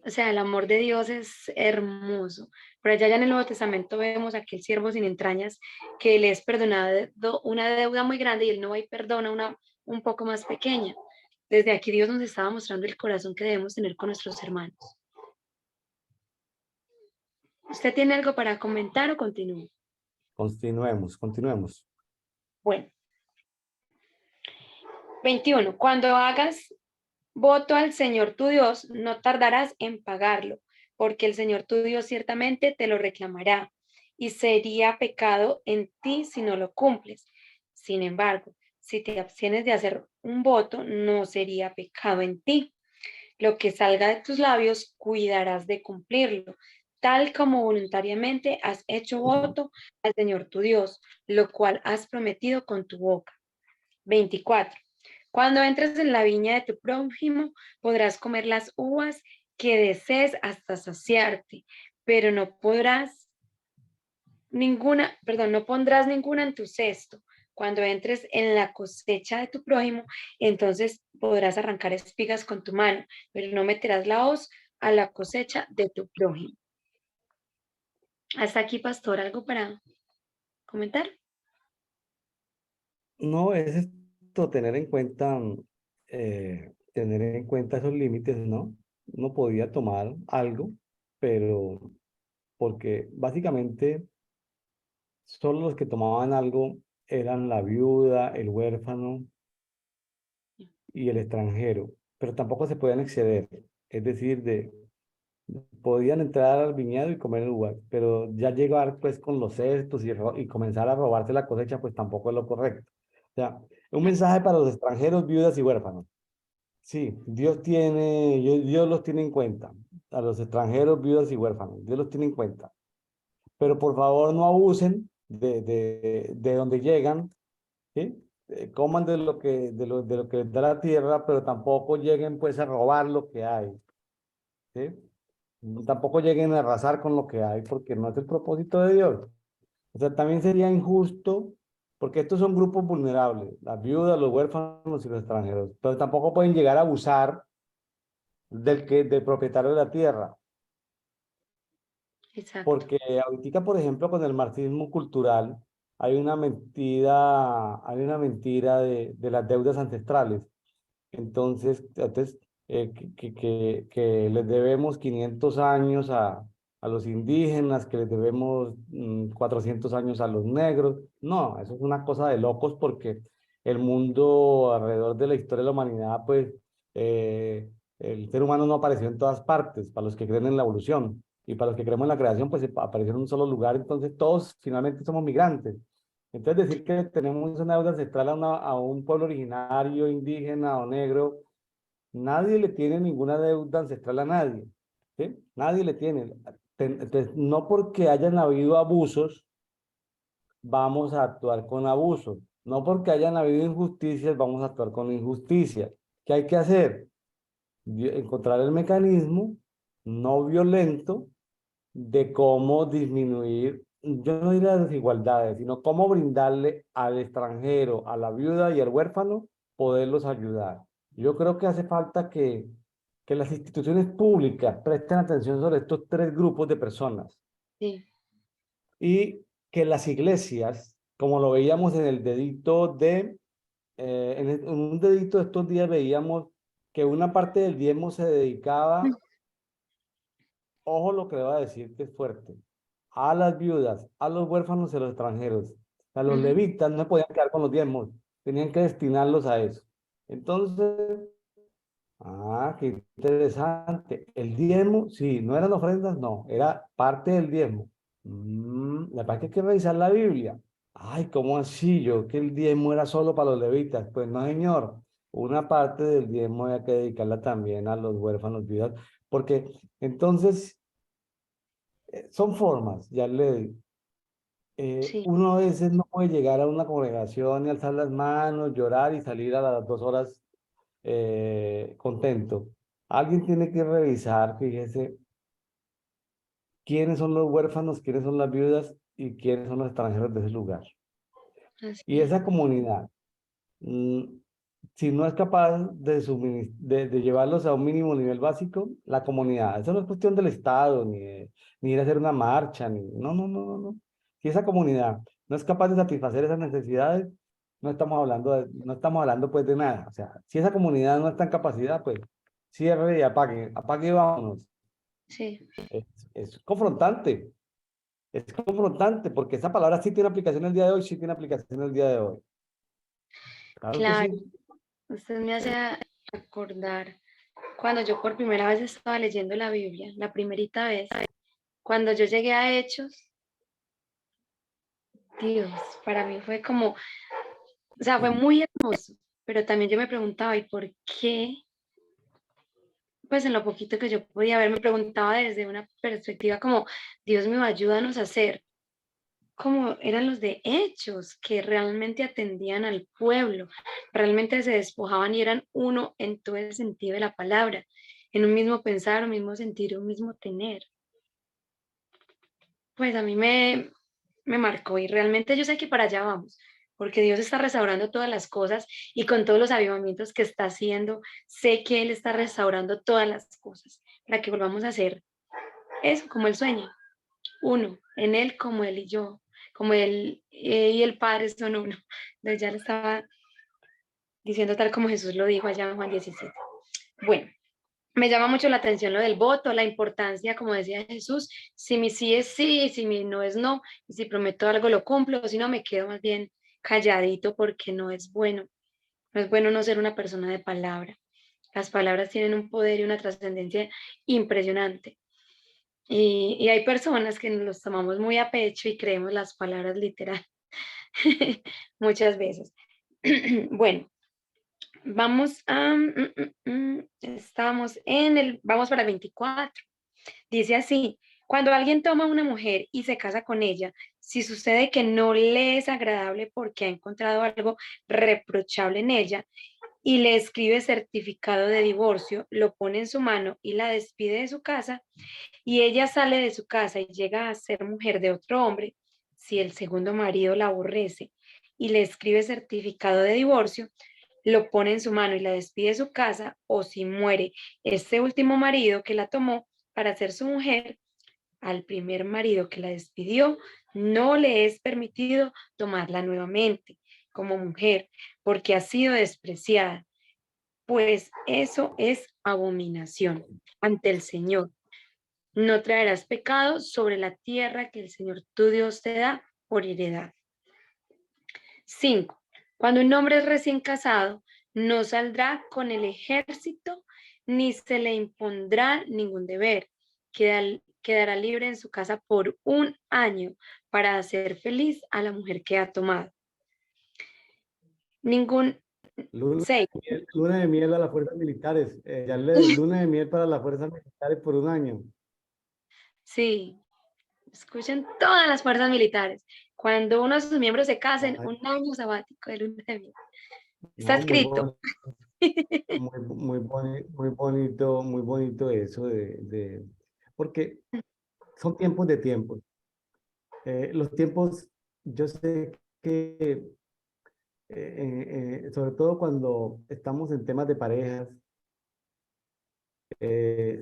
[SPEAKER 2] O sea, el amor de Dios es hermoso. Por allá ya en el Nuevo Testamento vemos a aquel siervo sin entrañas que le es perdonado una deuda muy grande y él no va y perdona una un poco más pequeña. Desde aquí Dios nos estaba mostrando el corazón que debemos tener con nuestros hermanos. ¿Usted tiene algo para comentar o continúo?
[SPEAKER 1] Continuemos.
[SPEAKER 2] Bueno, 21. Cuando hagas voto al Señor tu Dios, no tardarás en pagarlo, porque el Señor tu Dios ciertamente te lo reclamará y sería pecado en ti si no lo cumples. Sin embargo, si te abstienes de hacer un voto, no sería pecado en ti. Lo que salga de tus labios, cuidarás de cumplirlo, tal como voluntariamente has hecho voto al Señor tu Dios, lo cual has prometido con tu boca. 24. Cuando entres en la viña de tu prójimo, podrás comer las uvas que desees hasta saciarte, pero no pondrás ninguna en tu cesto. Cuando entres en la cosecha de tu prójimo, entonces podrás arrancar espigas con tu mano, pero no meterás la hoz a la cosecha de tu prójimo. Hasta aquí, pastor, ¿algo para comentar?
[SPEAKER 1] No, es esto, tener en cuenta esos límites, ¿no? Uno podía tomar algo, pero porque básicamente solo los que tomaban algo eran la viuda, el huérfano y el extranjero, pero tampoco se podían exceder, es decir, podían entrar al viñedo y comer uvas, pero ya llegar pues con los cestos y comenzar a robarse la cosecha, pues tampoco es lo correcto. O sea, un mensaje para los extranjeros, viudas y huérfanos. Sí, Dios los tiene en cuenta, a los extranjeros, viudas y huérfanos, Dios los tiene en cuenta. Pero por favor no abusen de donde llegan, ¿sí? Coman de lo que les da la tierra, pero tampoco lleguen pues a robar lo que hay, ¿sí? Tampoco lleguen a arrasar con lo que hay, porque no es el propósito de Dios. O sea, también sería injusto, porque estos son grupos vulnerables, las viudas, los huérfanos y los extranjeros, pero tampoco pueden llegar a abusar del propietario de la tierra,
[SPEAKER 2] Exacto.
[SPEAKER 1] porque ahorita, por ejemplo, con el marxismo cultural, hay una mentira de las deudas ancestrales. Entonces que les debemos 500 años a los indígenas, que les debemos 400 años a los negros. No, eso es una cosa de locos porque el mundo alrededor de la historia de la humanidad, pues el ser humano no apareció en todas partes, para los que creen en la evolución. Y para los que creemos en la creación, pues apareció en un solo lugar, entonces todos finalmente somos migrantes. Entonces decir que tenemos una deuda ancestral a un pueblo originario, indígena o negro, nadie le tiene ninguna deuda ancestral a nadie, ¿sí? Nadie le tiene. Entonces, no porque hayan habido abusos, vamos a actuar con abusos. No porque hayan habido injusticias, vamos a actuar con injusticias. ¿Qué hay que hacer? Encontrar el mecanismo no violento de cómo disminuir, yo no diría desigualdades, sino cómo brindarle al extranjero, a la viuda y al huérfano, poderlos ayudar. Yo creo que hace falta que las instituciones públicas presten atención sobre estos tres grupos de personas
[SPEAKER 2] Sí.
[SPEAKER 1] y que las iglesias, como lo veíamos en el dedito en un dedito de estos días veíamos que una parte del diezmo se dedicaba, ojo lo que le voy a decir que es fuerte, a las viudas, a los huérfanos y a los extranjeros. A los
[SPEAKER 2] Ujú.
[SPEAKER 1] levitas no podían quedar con los diezmos, tenían que destinarlos a eso. Entonces, qué interesante. El diezmo, sí, no eran ofrendas, no, era parte del diezmo. La verdad que hay que revisar la Biblia. Ay, ¿cómo así? Yo que el diezmo era solo para los levitas. Pues no, señor. Una parte del diezmo hay que dedicarla también a los huérfanos, viudas, porque entonces son formas, ya le digo.
[SPEAKER 2] Sí,
[SPEAKER 1] Uno a veces no puede llegar a una congregación y alzar las manos, llorar y salir a las 2 horas contento. Alguien tiene que revisar, fíjese, quiénes son los huérfanos, quiénes son las viudas y quiénes son los extranjeros de ese lugar. Y
[SPEAKER 2] así es.
[SPEAKER 1] esa comunidad, mm, si no es capaz de llevarlos a un mínimo nivel básico, la comunidad, eso no es cuestión del Estado, ni ir a hacer una marcha, no, no, no, no, no. Si esa comunidad no es capaz de satisfacer esas necesidades, no estamos hablando pues de nada. O sea, si esa comunidad no está en capacidad, pues cierre y apague, apague y vámonos.
[SPEAKER 2] Sí,
[SPEAKER 1] Es, es confrontante, es confrontante, porque esa palabra sí tiene aplicación el día de hoy, sí tiene aplicación el día de hoy. Claro que
[SPEAKER 2] claro.
[SPEAKER 1] sí.
[SPEAKER 2] Usted me hace acordar cuando yo por primera vez estaba leyendo la Biblia, la primerita vez, cuando yo llegué a Hechos, Dios, para mí fue como, o sea, fue muy hermoso, pero también yo me preguntaba, ¿y por qué? Pues en lo poquito que yo podía ver, me preguntaba desde una perspectiva como, Dios mío, ayúdanos a ser como eran los de Hechos, que realmente atendían al pueblo, realmente se despojaban y eran uno en todo el sentido de la palabra, en un mismo pensar, un mismo sentir, un mismo tener. Pues a mí me marcó y realmente yo sé que para allá vamos, porque Dios está restaurando todas las cosas y con todos los avivamientos que está haciendo, sé que Él está restaurando todas las cosas para que volvamos a hacer eso como Él sueña, uno, en Él como Él y yo, como Él y el Padre son uno. Entonces ya le estaba diciendo tal como Jesús lo dijo allá en Juan 17. Bueno, me llama mucho la atención lo del voto, la importancia, como decía Jesús, si mi sí es sí, si mi no es no, y si prometo algo lo cumplo, o si no me quedo más bien calladito porque no es bueno. No es bueno no ser una persona de palabra. Las palabras tienen un poder y una trascendencia impresionante. Y hay personas que nos los tomamos muy a pecho y creemos las palabras literal muchas veces. Bueno, vamos a... estamos vamos para el 24. Dice así, cuando alguien toma a una mujer y se casa con ella, si sucede que no le es agradable porque ha encontrado algo reprochable en ella y le escribe certificado de divorcio, lo pone en su mano y la despide de su casa, y ella sale de su casa y llega a ser mujer de otro hombre, si el segundo marido la aborrece y le escribe certificado de divorcio, lo pone en su mano y la despide de su casa, o si muere este último marido que la tomó para ser su mujer, al primer marido que la despidió, no le es permitido tomarla nuevamente como mujer, porque ha sido despreciada, pues eso es abominación ante el Señor. No traerás pecado sobre la tierra que el Señor tu Dios te da por heredad. 5. Cuando un hombre es recién casado, no saldrá con el ejército ni se le impondrá ningún deber. Quedará libre en su casa por un año para hacer feliz a la mujer que ha tomado. Ningún
[SPEAKER 1] Luna
[SPEAKER 2] 6.
[SPEAKER 1] luna de miel a las fuerzas militares. Luna de miel para las fuerzas militares por un año.
[SPEAKER 2] Sí, escuchen todas las fuerzas militares. Cuando uno de sus miembros se casen,
[SPEAKER 1] Ay,
[SPEAKER 2] un año sabático de luna de miel. Está
[SPEAKER 1] no,
[SPEAKER 2] escrito.
[SPEAKER 1] muy bonito eso porque son tiempos de tiempos. Los tiempos, yo sé que, sobre todo cuando estamos en temas de parejas,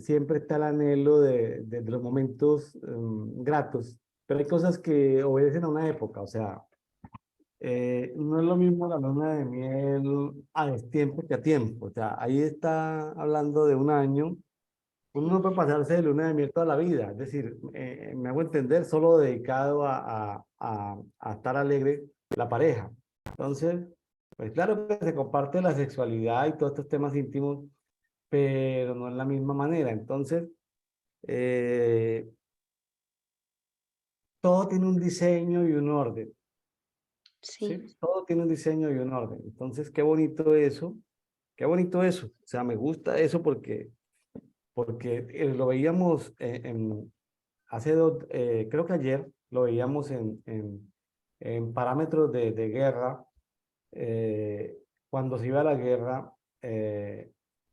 [SPEAKER 1] siempre está el anhelo de los momentos gratos, pero hay cosas que obedecen a una época, o sea, no es lo mismo la luna de miel a destiempo que a tiempo, o sea, ahí está hablando de un año. Uno no
[SPEAKER 2] Sí,
[SPEAKER 1] puede pasarse de luna de miel toda la vida, es decir, me hago entender, solo dedicado a estar alegre la pareja. Entonces, pues claro que se comparte la sexualidad y todos estos temas íntimos, pero no es la misma manera. Entonces, eh, todo tiene un diseño y un orden, ¿sí?
[SPEAKER 2] sí,
[SPEAKER 1] Todo tiene un diseño y un orden. Entonces, qué bonito eso, qué bonito eso. O sea, me gusta eso porque lo veíamos hace creo que ayer. lo veíamos en parámetros de guerra. Cuando se iba a la guerra,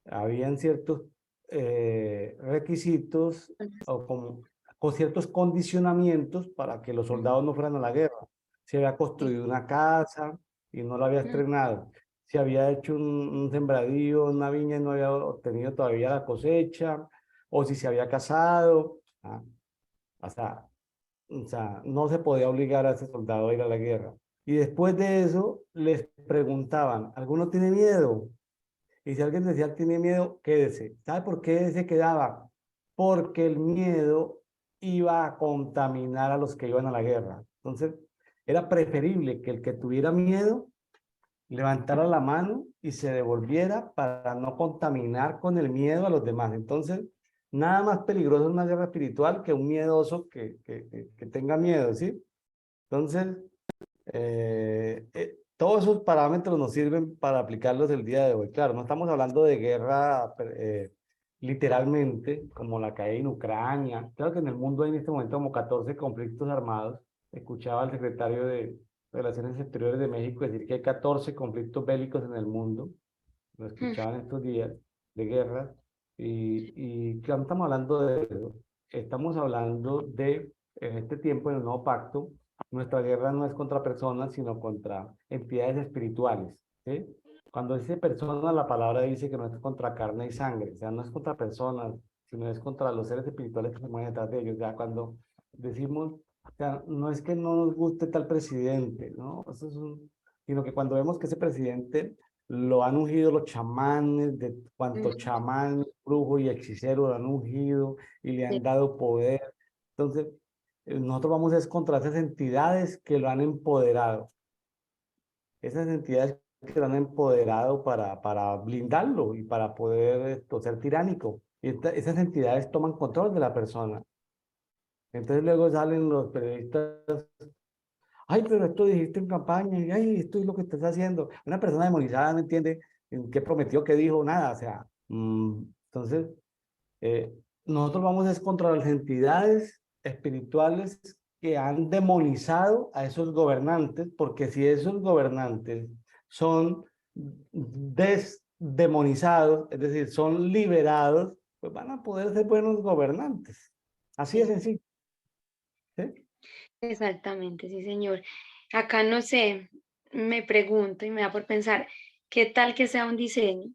[SPEAKER 1] habían ciertos requisitos o con ciertos condicionamientos para que los
[SPEAKER 2] Ujú,
[SPEAKER 1] soldados no fueran a la guerra. Se había
[SPEAKER 2] sí,
[SPEAKER 1] construido una casa y no la había
[SPEAKER 2] ujú,
[SPEAKER 1] estrenado. Se había hecho un sembradío, una viña y no había obtenido todavía la cosecha, o si se había casado. O sea, no se podía obligar a ese soldado a ir a la guerra. Y después de eso, les preguntaban, ¿alguno tiene miedo? Y si alguien decía tiene miedo, quédese. ¿Sabe por qué se quedaba? Porque el miedo iba a contaminar a los que iban a la guerra. Entonces, era preferible que el que tuviera miedo levantara la mano y se devolviera para no contaminar con el miedo a los demás. Entonces, nada más peligroso en una guerra espiritual que un miedoso que tenga miedo, ¿sí? Entonces, todos esos parámetros nos sirven para aplicarlos el día de hoy. Claro, no estamos hablando de guerra literalmente, como la que hay en Ucrania. Claro que en el mundo hay en este momento como 14 conflictos armados. Escuchaba al secretario de Relaciones Exteriores de México decir que hay 14 conflictos bélicos en el mundo. Lo
[SPEAKER 2] ujú,
[SPEAKER 1] escuchaban estos días de guerra. Y claro, no estamos hablando de eso. Estamos hablando de, en este tiempo, en el nuevo pacto, nuestra guerra no es contra personas, sino contra entidades espirituales, ¿sí? Cuando dice persona, la palabra dice que no es contra carne y sangre, o sea, no es contra personas, sino es contra los seres espirituales que se mueven detrás de ellos. Ya cuando decimos, o sea, no es que no nos guste tal presidente, ¿no? Eso es sino que cuando vemos que ese presidente lo han ungido los chamanes, de cuantos
[SPEAKER 2] ujú,
[SPEAKER 1] chamán, brujo y hechicero lo han ungido y le han
[SPEAKER 2] sí,
[SPEAKER 1] dado poder. Entonces, nosotros vamos es contra esas entidades que lo han empoderado, esas entidades que lo han empoderado para blindarlo y para poder ser tiránico. Y esas entidades toman control de la persona. Entonces luego salen los periodistas, ay, pero esto dijiste en campaña, y ay, esto es lo que estás haciendo. Una persona demonizada no entiende en qué prometió, qué dijo, nada. O sea, entonces, eh, nosotros vamos es contra las entidades espirituales que han demonizado a esos gobernantes, porque si esos gobernantes son desdemonizados, es decir, son liberados, pues van a poder ser buenos gobernantes. Así de
[SPEAKER 2] sí,
[SPEAKER 1] sencillo, ¿sí?
[SPEAKER 2] exactamente, sí, señor. Acá no sé, me pregunto y me da por pensar, ¿qué tal que sea un diseño,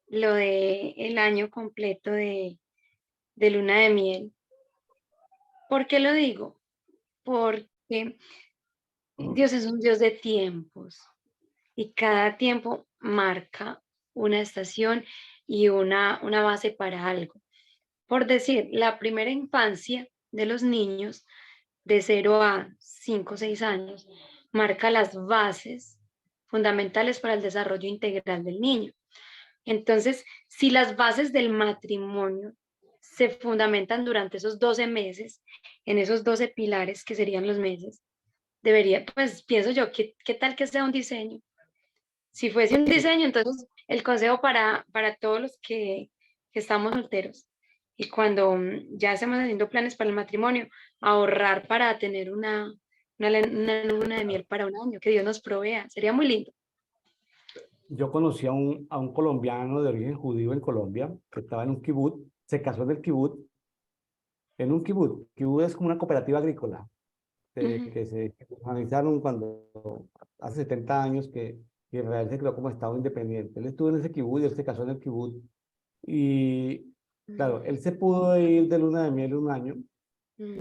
[SPEAKER 2] lo de el año completo de luna de miel? ¿Por qué lo digo? Porque Dios es un Dios de tiempos y cada tiempo marca una estación y una base para algo. Por decir, la primera infancia de los niños de 0 a 5 o 6 años marca las bases fundamentales para el desarrollo integral del niño. Entonces, si las bases del matrimonio se fundamentan durante esos 12 meses, en esos 12 pilares que serían los meses, debería, pues pienso yo, ¿qué tal que sea un diseño? Si fuese un diseño, entonces el consejo para todos los que estamos solteros y cuando ya estemos haciendo planes para el matrimonio, ahorrar para tener una luna de miel para un año, que Dios nos provea, sería muy lindo.
[SPEAKER 1] Yo conocí a un colombiano de origen judío en Colombia que estaba en un kibutz, se casó en el kibutz, en un kibutz. Kibutz es como una cooperativa agrícola
[SPEAKER 2] Ujú,
[SPEAKER 1] que se organizaron cuando hace 70 años que Israel se creó como Estado independiente. Él estuvo en ese kibutz y él se casó en el kibutz. Y claro, él se pudo ir de luna de miel un año,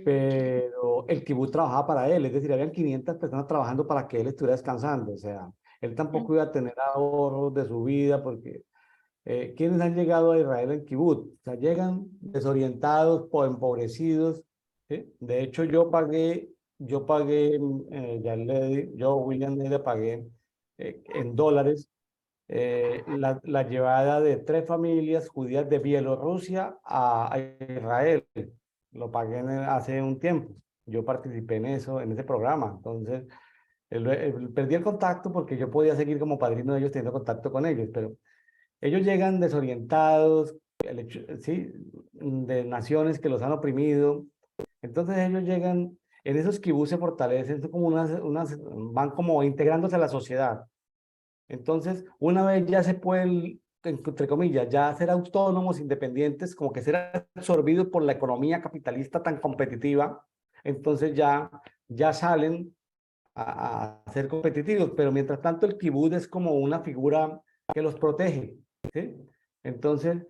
[SPEAKER 1] pero el kibutz trabajaba para él, es decir, habían 500 personas trabajando para que él estuviera descansando. O sea, él tampoco iba a tener ahorros de su vida porque ¿quiénes han llegado a Israel en kibutz? O sea, llegan desorientados, empobrecidos, ¿sí? De hecho, yo pagué, yo, William, le pagué en dólares la llevada de 3 familias judías de Bielorrusia a Israel. Lo pagué hace un tiempo. Yo participé en eso, en ese programa. Entonces, perdí el contacto porque yo podía seguir como padrino de ellos teniendo contacto con ellos, pero ellos llegan desorientados, sí, de naciones que los han oprimido. Entonces ellos llegan en esos kibutz se fortalecen, son como van como integrándose a la sociedad. Entonces, una vez ya se pueden, entre comillas, ya ser autónomos, independientes, como que ser absorbidos por la economía capitalista tan competitiva, entonces ya salen a ser competitivos, pero mientras tanto el kibutz es como una figura que los protege, ¿sí? Entonces,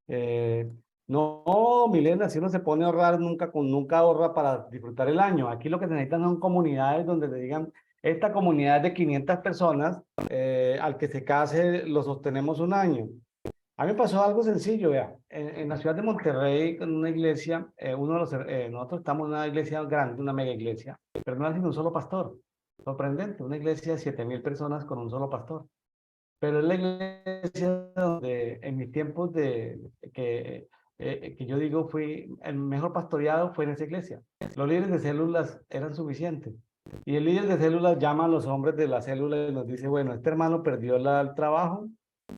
[SPEAKER 1] eh, no, Milena, si uno se pone a ahorrar, nunca ahorra para disfrutar el año. Aquí lo que se necesitan son comunidades donde te digan, esta comunidad de 500 personas, al que se case, lo sostenemos un año. A mí me pasó algo sencillo, vea. En la ciudad de Monterrey, en una iglesia, nosotros estamos en una iglesia grande, una mega iglesia, pero no hay un solo pastor. Sorprendente, una iglesia de 7.000 personas con un solo pastor. Pero es la iglesia donde en mis tiempos que yo digo fui, el mejor pastoreado fue en esa iglesia. Los líderes de células eran suficientes. Y el líder de células llama a los hombres de la célula y nos dice, bueno, este hermano perdió el trabajo,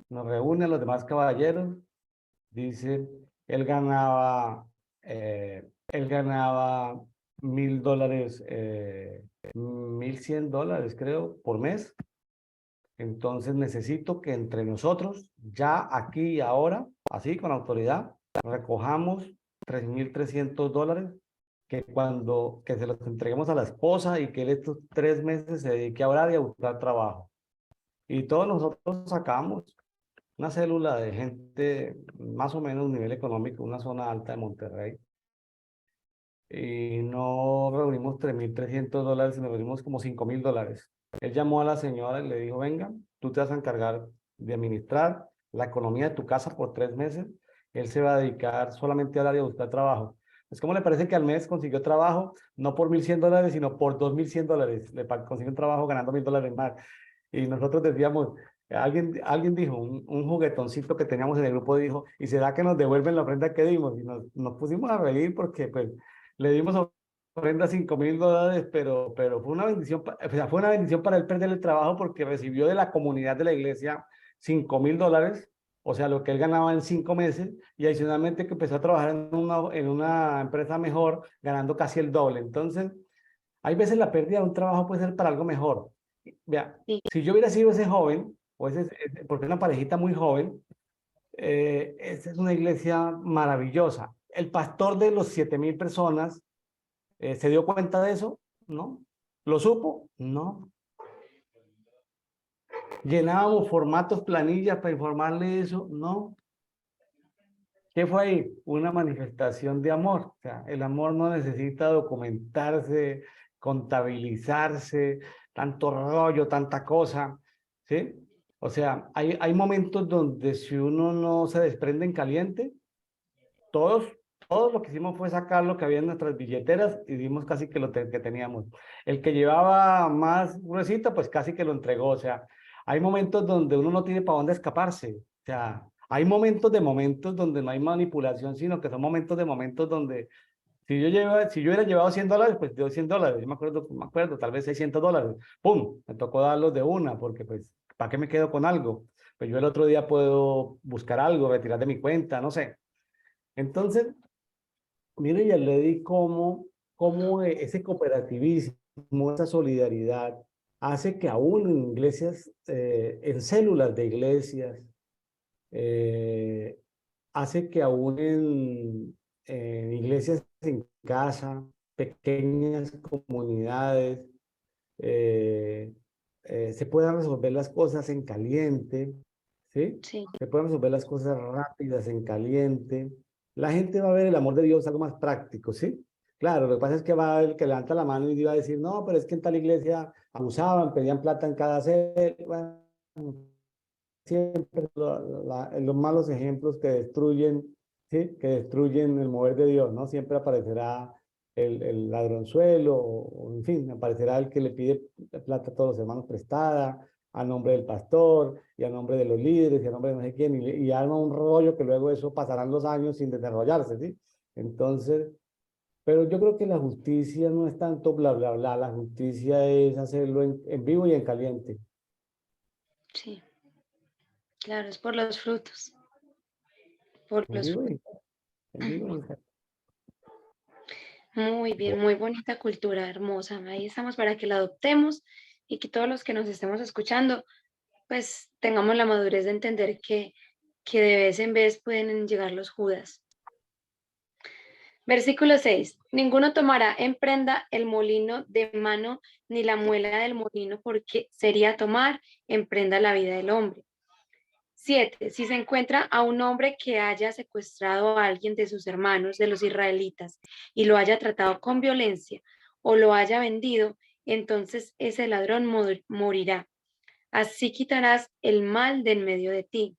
[SPEAKER 1] nos reúne a los demás caballeros, dice, él ganaba $1.000, $1.100 creo, por mes. Entonces necesito que entre nosotros, ya aquí y ahora, así con autoridad, recojamos $3.300 que se los entreguemos a la esposa y que él estos 3 meses se dedique a orar y a buscar trabajo. Y todos nosotros sacamos una célula de gente más o menos nivel económico, una zona alta de Monterrey, y no reunimos $3.300, sino reunimos como $5.000. Él llamó a la señora y le dijo, venga, tú te vas a encargar de administrar la economía de tu casa por 3 meses. Él se va a dedicar solamente al área de buscar trabajo. Pues, ¿cómo le parece que al mes consiguió trabajo, no por $1.100, sino por $2.100? Consiguió un trabajo ganando $1.000 más. Y nosotros decíamos, alguien dijo, un juguetoncito que teníamos en el grupo dijo, ¿y será que nos devuelven la ofrenda que dimos? Y nos pusimos a reír porque pues le dimos ofrenda $5.000, pero fue una bendición, o sea, fue una bendición para él perder el trabajo porque recibió de la comunidad de la iglesia $5.000, o sea, lo que él ganaba en 5 meses, y adicionalmente que empezó a trabajar en una empresa mejor, ganando casi el doble. Entonces, hay veces la pérdida de un trabajo puede ser para algo mejor. Vea,
[SPEAKER 2] Sí.
[SPEAKER 1] si yo hubiera sido ese joven, porque una parejita muy joven, esta es una iglesia maravillosa. El pastor de los 7.000 personas se dio cuenta de eso, ¿no? ¿Lo supo? No. Llenábamos formatos, planillas para informarle eso, no. ¿Qué fue ahí? Una manifestación de amor. O sea, el amor no necesita documentarse, contabilizarse, tanto rollo, tanta cosa, ¿sí? O sea, hay momentos donde si uno no se desprende en caliente, todos, todos lo que hicimos fue sacar lo que había en nuestras billeteras y dimos casi que que teníamos. El que llevaba más gruesito, pues casi que lo entregó. O sea, hay momentos donde uno no tiene para dónde escaparse. O sea, hay momentos donde no hay manipulación, sino que son momentos donde si yo hubiera llevado $100, pues dio $100. Yo me acuerdo, tal vez $600. ¡Pum! Me tocó darlos de una, porque pues, ¿para qué me quedo con algo? Pues yo el otro día puedo buscar algo, retirar de mi cuenta, no sé. Entonces, mire, ya le di cómo ese cooperativismo, esa solidaridad, hace que aún en iglesias, en células de iglesias, eh, hace que aún en iglesias en casa, pequeñas comunidades, eh, se puedan resolver las cosas en caliente, ¿sí?
[SPEAKER 2] Sí.
[SPEAKER 1] Se pueden resolver las cosas rápidas en caliente. La gente va a ver el amor de Dios algo más práctico, ¿sí? Claro, lo que pasa es que va el que levanta la mano y va a decir, no, pero es que en tal iglesia abusaban, pedían plata en cada sede. Bueno, siempre los malos ejemplos que destruyen, ¿sí? Que destruyen el mover de Dios, ¿no? Siempre aparecerá el ladronzuelo, o en fin, aparecerá el que le pide plata a todos los hermanos prestada, a nombre del pastor, y a nombre de los líderes, y a nombre de no sé quién, y arma un rollo que luego eso pasarán los años sin desarrollarse, ¿sí? Entonces, pero yo creo que la justicia no es tanto bla, bla, bla, la justicia es hacerlo en vivo y en caliente.
[SPEAKER 2] Sí, claro, es por los frutos, por
[SPEAKER 1] En
[SPEAKER 2] los
[SPEAKER 1] vivo
[SPEAKER 2] frutos.
[SPEAKER 1] y en vivo y en caliente.
[SPEAKER 2] Muy bien, muy bonita cultura, hermosa. Ahí estamos para que la adoptemos y que todos los que nos estemos escuchando, pues tengamos la madurez de entender que de vez en vez pueden llegar los Judas. Versículo 6. Ninguno tomará en prenda el molino de mano ni la muela del molino, porque sería tomar en prenda la vida del hombre. 7. Si se encuentra a un hombre que haya secuestrado a alguien de sus hermanos, de los israelitas, y lo haya tratado con violencia o lo haya vendido, entonces ese ladrón morirá. Así quitarás el mal de en medio de ti.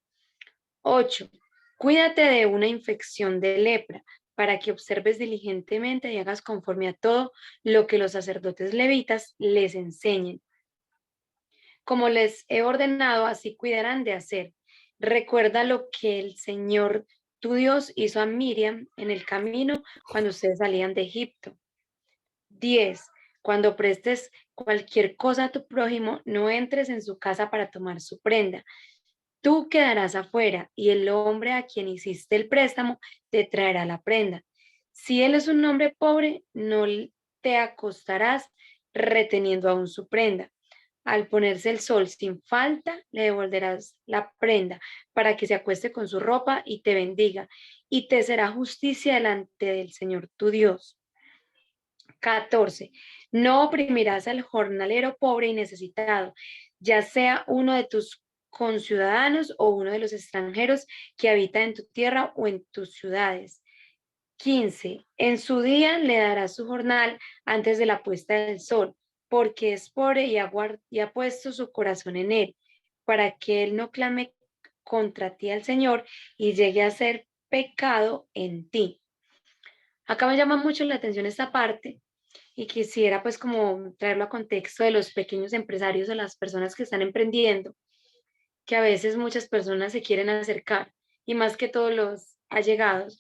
[SPEAKER 2] 8. Cuídate de una infección de lepra, para que observes diligentemente y hagas conforme a todo lo que los sacerdotes levitas les enseñen. Como les he ordenado, así cuidarán de hacer. Recuerda lo que el Señor tu Dios hizo a Miriam en el camino cuando ustedes salían de Egipto. 10. Cuando prestes cualquier cosa a tu prójimo, no entres en su casa para tomar su prenda. Tú quedarás afuera y el hombre a quien hiciste el préstamo te traerá la prenda. Si él es un hombre pobre, no te acostarás reteniendo aún su prenda. Al ponerse el sol sin falta, le devolverás la prenda para que se acueste con su ropa y te bendiga, y te será justicia delante del Señor tu Dios. 14. No oprimirás al jornalero pobre y necesitado, ya sea uno de tus conciudadanos o uno de los extranjeros que habita en tu tierra o en tus ciudades. 15. En su día le darás su jornal antes de la puesta del sol, porque es pobre y ha puesto su corazón en él, para que él no clame contra ti al Señor y llegue a ser pecado en ti. Acá me llama mucho la atención esta parte y quisiera pues como traerlo a contexto de los pequeños empresarios o las personas que están emprendiendo, que a veces muchas personas se quieren acercar y más que todos los allegados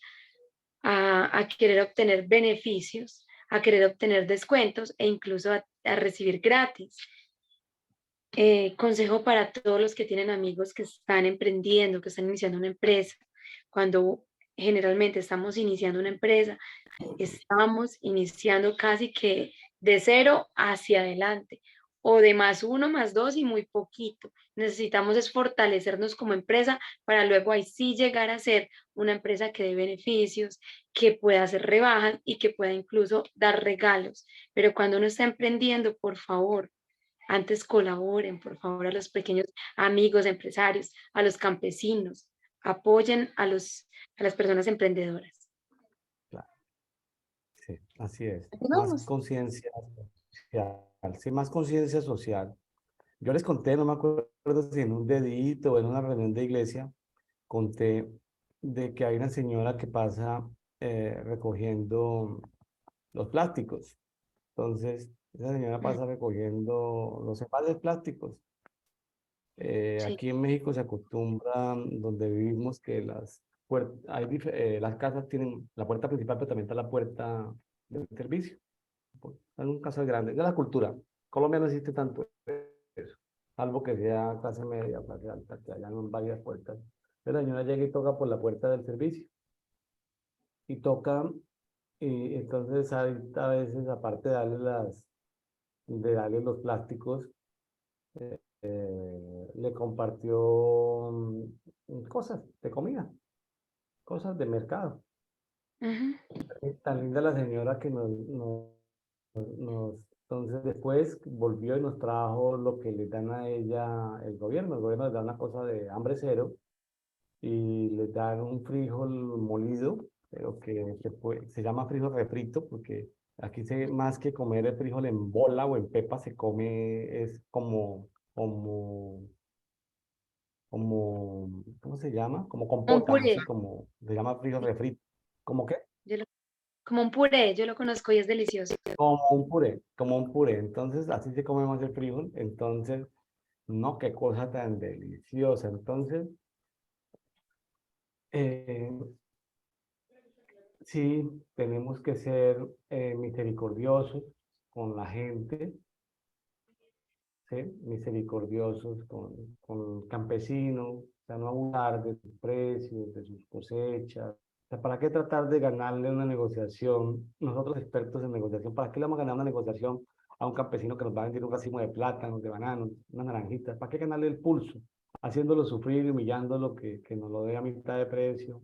[SPEAKER 2] a querer obtener beneficios, a querer obtener descuentos e incluso a recibir gratis. Consejo para todos los que tienen amigos que están emprendiendo, que están iniciando una empresa. Cuando generalmente estamos iniciando una empresa, estamos iniciando casi que de cero hacia adelante o de más uno, más dos y muy poquito. Necesitamos es fortalecernos como empresa para luego ahí sí llegar a ser una empresa que dé beneficios, que pueda hacer rebajas y que pueda incluso dar regalos. Pero cuando uno está emprendiendo, por favor, antes colaboren, por favor, a los pequeños amigos, empresarios, a los campesinos, apoyen a las personas emprendedoras.
[SPEAKER 1] Claro, sí, así es. Más
[SPEAKER 2] Vamos.
[SPEAKER 1] conciencia social. Sí, más conciencia social. Yo les conté, no me acuerdo si en un dedito o en una reunión de iglesia, conté de que hay una señora que pasa recogiendo los plásticos. Entonces, esa señora pasa recogiendo los envases plásticos.
[SPEAKER 2] Sí.
[SPEAKER 1] Aquí en México se acostumbra, donde vivimos, que las casas tienen la puerta principal, pero también está la puerta del servicio. En un caso grande, de la cultura. Colombia no existe tanto eso, salvo que sea clase media, clase alta, que hayan varias puertas. Pero la señora llega y toca por la puerta del servicio. Y toca, y entonces hay a veces, aparte de darle los plásticos, le compartió cosas de comida, cosas de mercado.
[SPEAKER 2] Ujú.
[SPEAKER 1] Tan linda la señora que entonces después volvió y nos trajo lo que le dan a ella el gobierno. El gobierno les da una cosa de hambre cero y les dan un frijol molido, pero que se llama frijol refrito porque aquí más que comer el frijol en bola o en pepa, se come, es ¿cómo se llama? Como
[SPEAKER 2] Como un
[SPEAKER 1] compota,
[SPEAKER 2] puré,
[SPEAKER 1] así como se llama frijol
[SPEAKER 2] sí,
[SPEAKER 1] refrito. ¿Cómo qué?
[SPEAKER 2] como un puré, yo lo conozco y es delicioso.
[SPEAKER 1] Como un puré, como un puré. Entonces, así se come más el frijol. Entonces, no, qué cosa tan deliciosa. Entonces, eh, sí, tenemos que ser misericordiosos con la gente, ¿sí? Misericordiosos con el campesino, o sea, no abusar de sus precios, de sus cosechas. sea, ¿para qué tratar de ganarle una negociación? Nosotros expertos en negociación, ¿para qué le vamos a ganar una negociación a un campesino que nos va a vender un racimo de plátanos, de bananos, unas naranjitas? ¿Para qué ganarle el pulso? Haciéndolo sufrir, humillándolo, que nos lo dé a mitad de precio.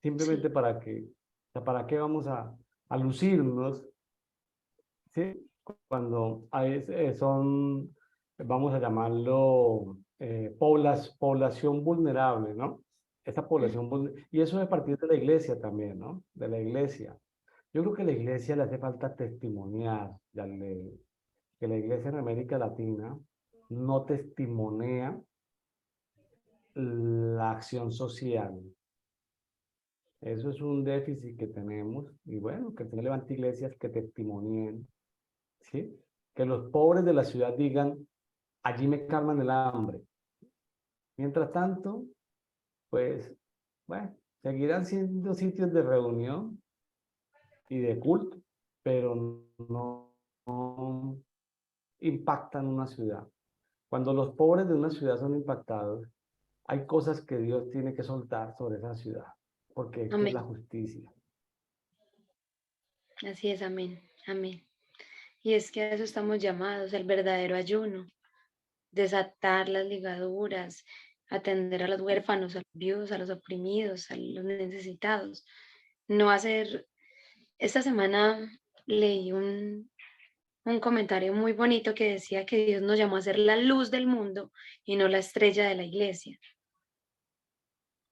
[SPEAKER 2] Sí,
[SPEAKER 1] Simplemente para que, o sea, ¿para qué vamos a lucirnos? ¿Sí? Cuando son, vamos a llamarlo, población vulnerable, ¿no? Esa población vulnerable. Y eso es a partir de la iglesia también, ¿no? De la iglesia. Yo creo que a la iglesia le hace falta testimoniar, que la iglesia en América Latina no testimonea la acción social. Eso es un déficit que tenemos y bueno, que el Señor levante iglesias que testimonien, ¿sí? Que los pobres de la ciudad digan, allí me calman el hambre. Mientras tanto, pues, bueno, seguirán siendo sitios de reunión y de culto, pero no impactan una ciudad. Cuando los pobres de una ciudad son impactados, hay cosas que Dios tiene que soltar sobre esa ciudad, porque es que es
[SPEAKER 2] amén.
[SPEAKER 1] la justicia.
[SPEAKER 2] Así es, amén, amén. Y es que a eso estamos llamados, el verdadero ayuno, desatar las ligaduras, atender a los huérfanos, a los viudos, a los oprimidos, a los necesitados. No hacer, esta semana leí un comentario muy bonito que decía que Dios nos llamó a ser la luz del mundo y no la estrella de la iglesia.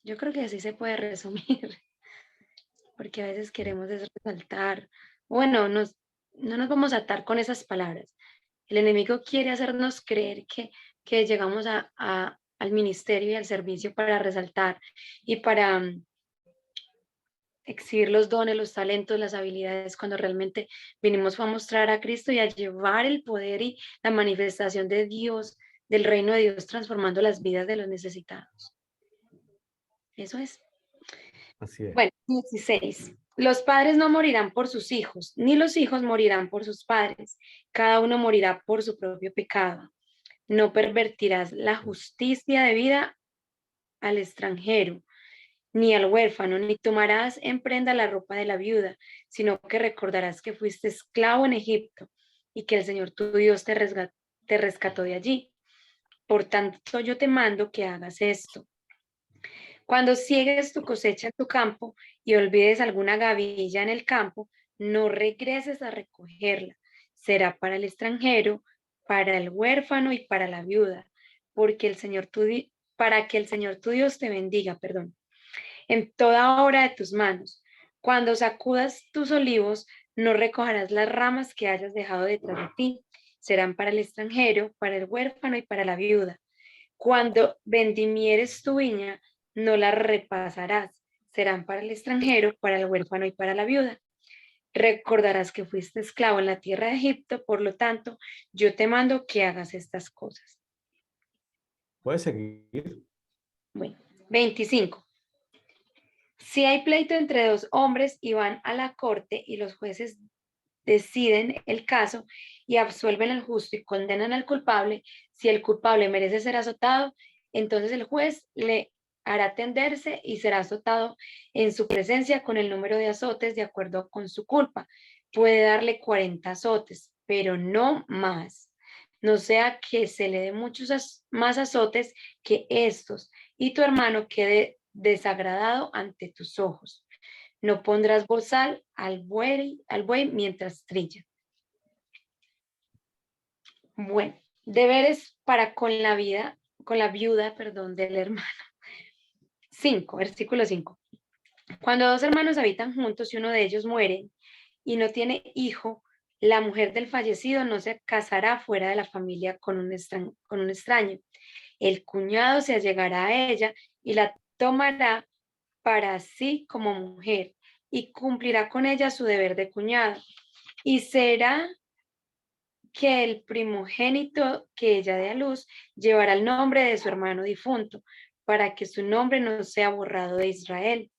[SPEAKER 2] Yo creo que así se puede resumir, porque a veces queremos resaltar, bueno, no nos vamos a atar con esas palabras. El enemigo quiere hacernos creer que llegamos al ministerio y al servicio para resaltar y para exhibir los dones, los talentos, las habilidades, cuando realmente vinimos a mostrar a Cristo y a llevar el poder y la manifestación de Dios, del reino de Dios, transformando las vidas de los necesitados. Eso es.
[SPEAKER 1] Así es.
[SPEAKER 2] Bueno, 16. Los padres no morirán por sus hijos, ni los hijos morirán por sus padres. Cada uno morirá por su propio pecado. No pervertirás la justicia de vida al extranjero, ni al huérfano, ni tomarás en prenda la ropa de la viuda, sino que recordarás que fuiste esclavo en Egipto y que el Señor tu Dios te rescató de allí. Por tanto, yo te mando que hagas esto. Cuando ciegues tu cosecha en tu campo y olvides alguna gavilla en el campo, no regreses a recogerla. Será para el extranjero, para el huérfano y para la viuda, porque para que el Señor tu Dios te bendiga, perdón, en toda obra de tus manos. Cuando sacudas tus olivos, no recogerás las ramas que hayas dejado detrás de ti. Serán para el extranjero, para el huérfano y para la viuda. Cuando vendimieres tu viña, no la repasarás. Serán para el extranjero, para el huérfano y para la viuda. Recordarás que fuiste esclavo en la tierra de Egipto, por lo tanto, yo te mando que hagas estas cosas.
[SPEAKER 1] ¿Puedes seguir?
[SPEAKER 2] Bueno, 25. Si hay pleito entre dos hombres y van a la corte y los jueces deciden el caso y absuelven al justo y condenan al culpable, si el culpable merece ser azotado, entonces el juez le hará tenderse y será azotado en su presencia con el número de azotes de acuerdo con su culpa. Puede darle 40 azotes, pero no más. No sea que se le dé muchos más azotes que estos y tu hermano quede desagradado ante tus ojos. No pondrás bozal al buey mientras trilla. Bueno, deberes para con la viuda, perdón, del hermano. 5, versículo 5. Cuando dos hermanos habitan juntos y uno de ellos muere y no tiene hijo, la mujer del fallecido no se casará fuera de la familia con un extraño. El cuñado se allegará a ella y la tomará para sí como mujer y cumplirá con ella su deber de cuñado. Y será que el primogénito que ella dé a luz llevará el nombre de su hermano difunto, para que su nombre no sea borrado de Israel.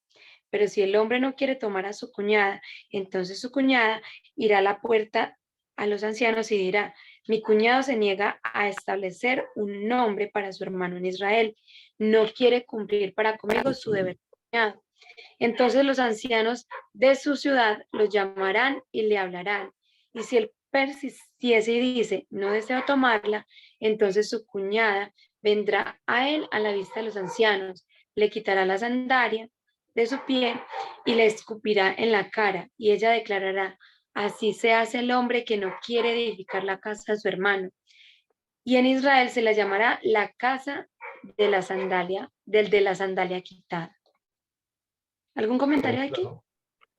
[SPEAKER 2] Pero si el hombre no quiere tomar a su cuñada, entonces su cuñada irá a la puerta a los ancianos y dirá, mi cuñado se niega a establecer un nombre para su hermano en Israel, no quiere cumplir para conmigo su deber de cuñado. Entonces los ancianos de su ciudad los llamarán y le hablarán. Y si él persistiese y dice, no deseo tomarla, entonces su cuñada vendrá a él a la vista de los ancianos, le quitará la sandalia de su pie y le escupirá en la cara. Y ella declarará, así se hace el hombre que no quiere edificar la casa de su hermano. Y en Israel se la llamará la casa de la sandalia, del de la sandalia quitada. ¿Algún comentario aquí?
[SPEAKER 1] Claro.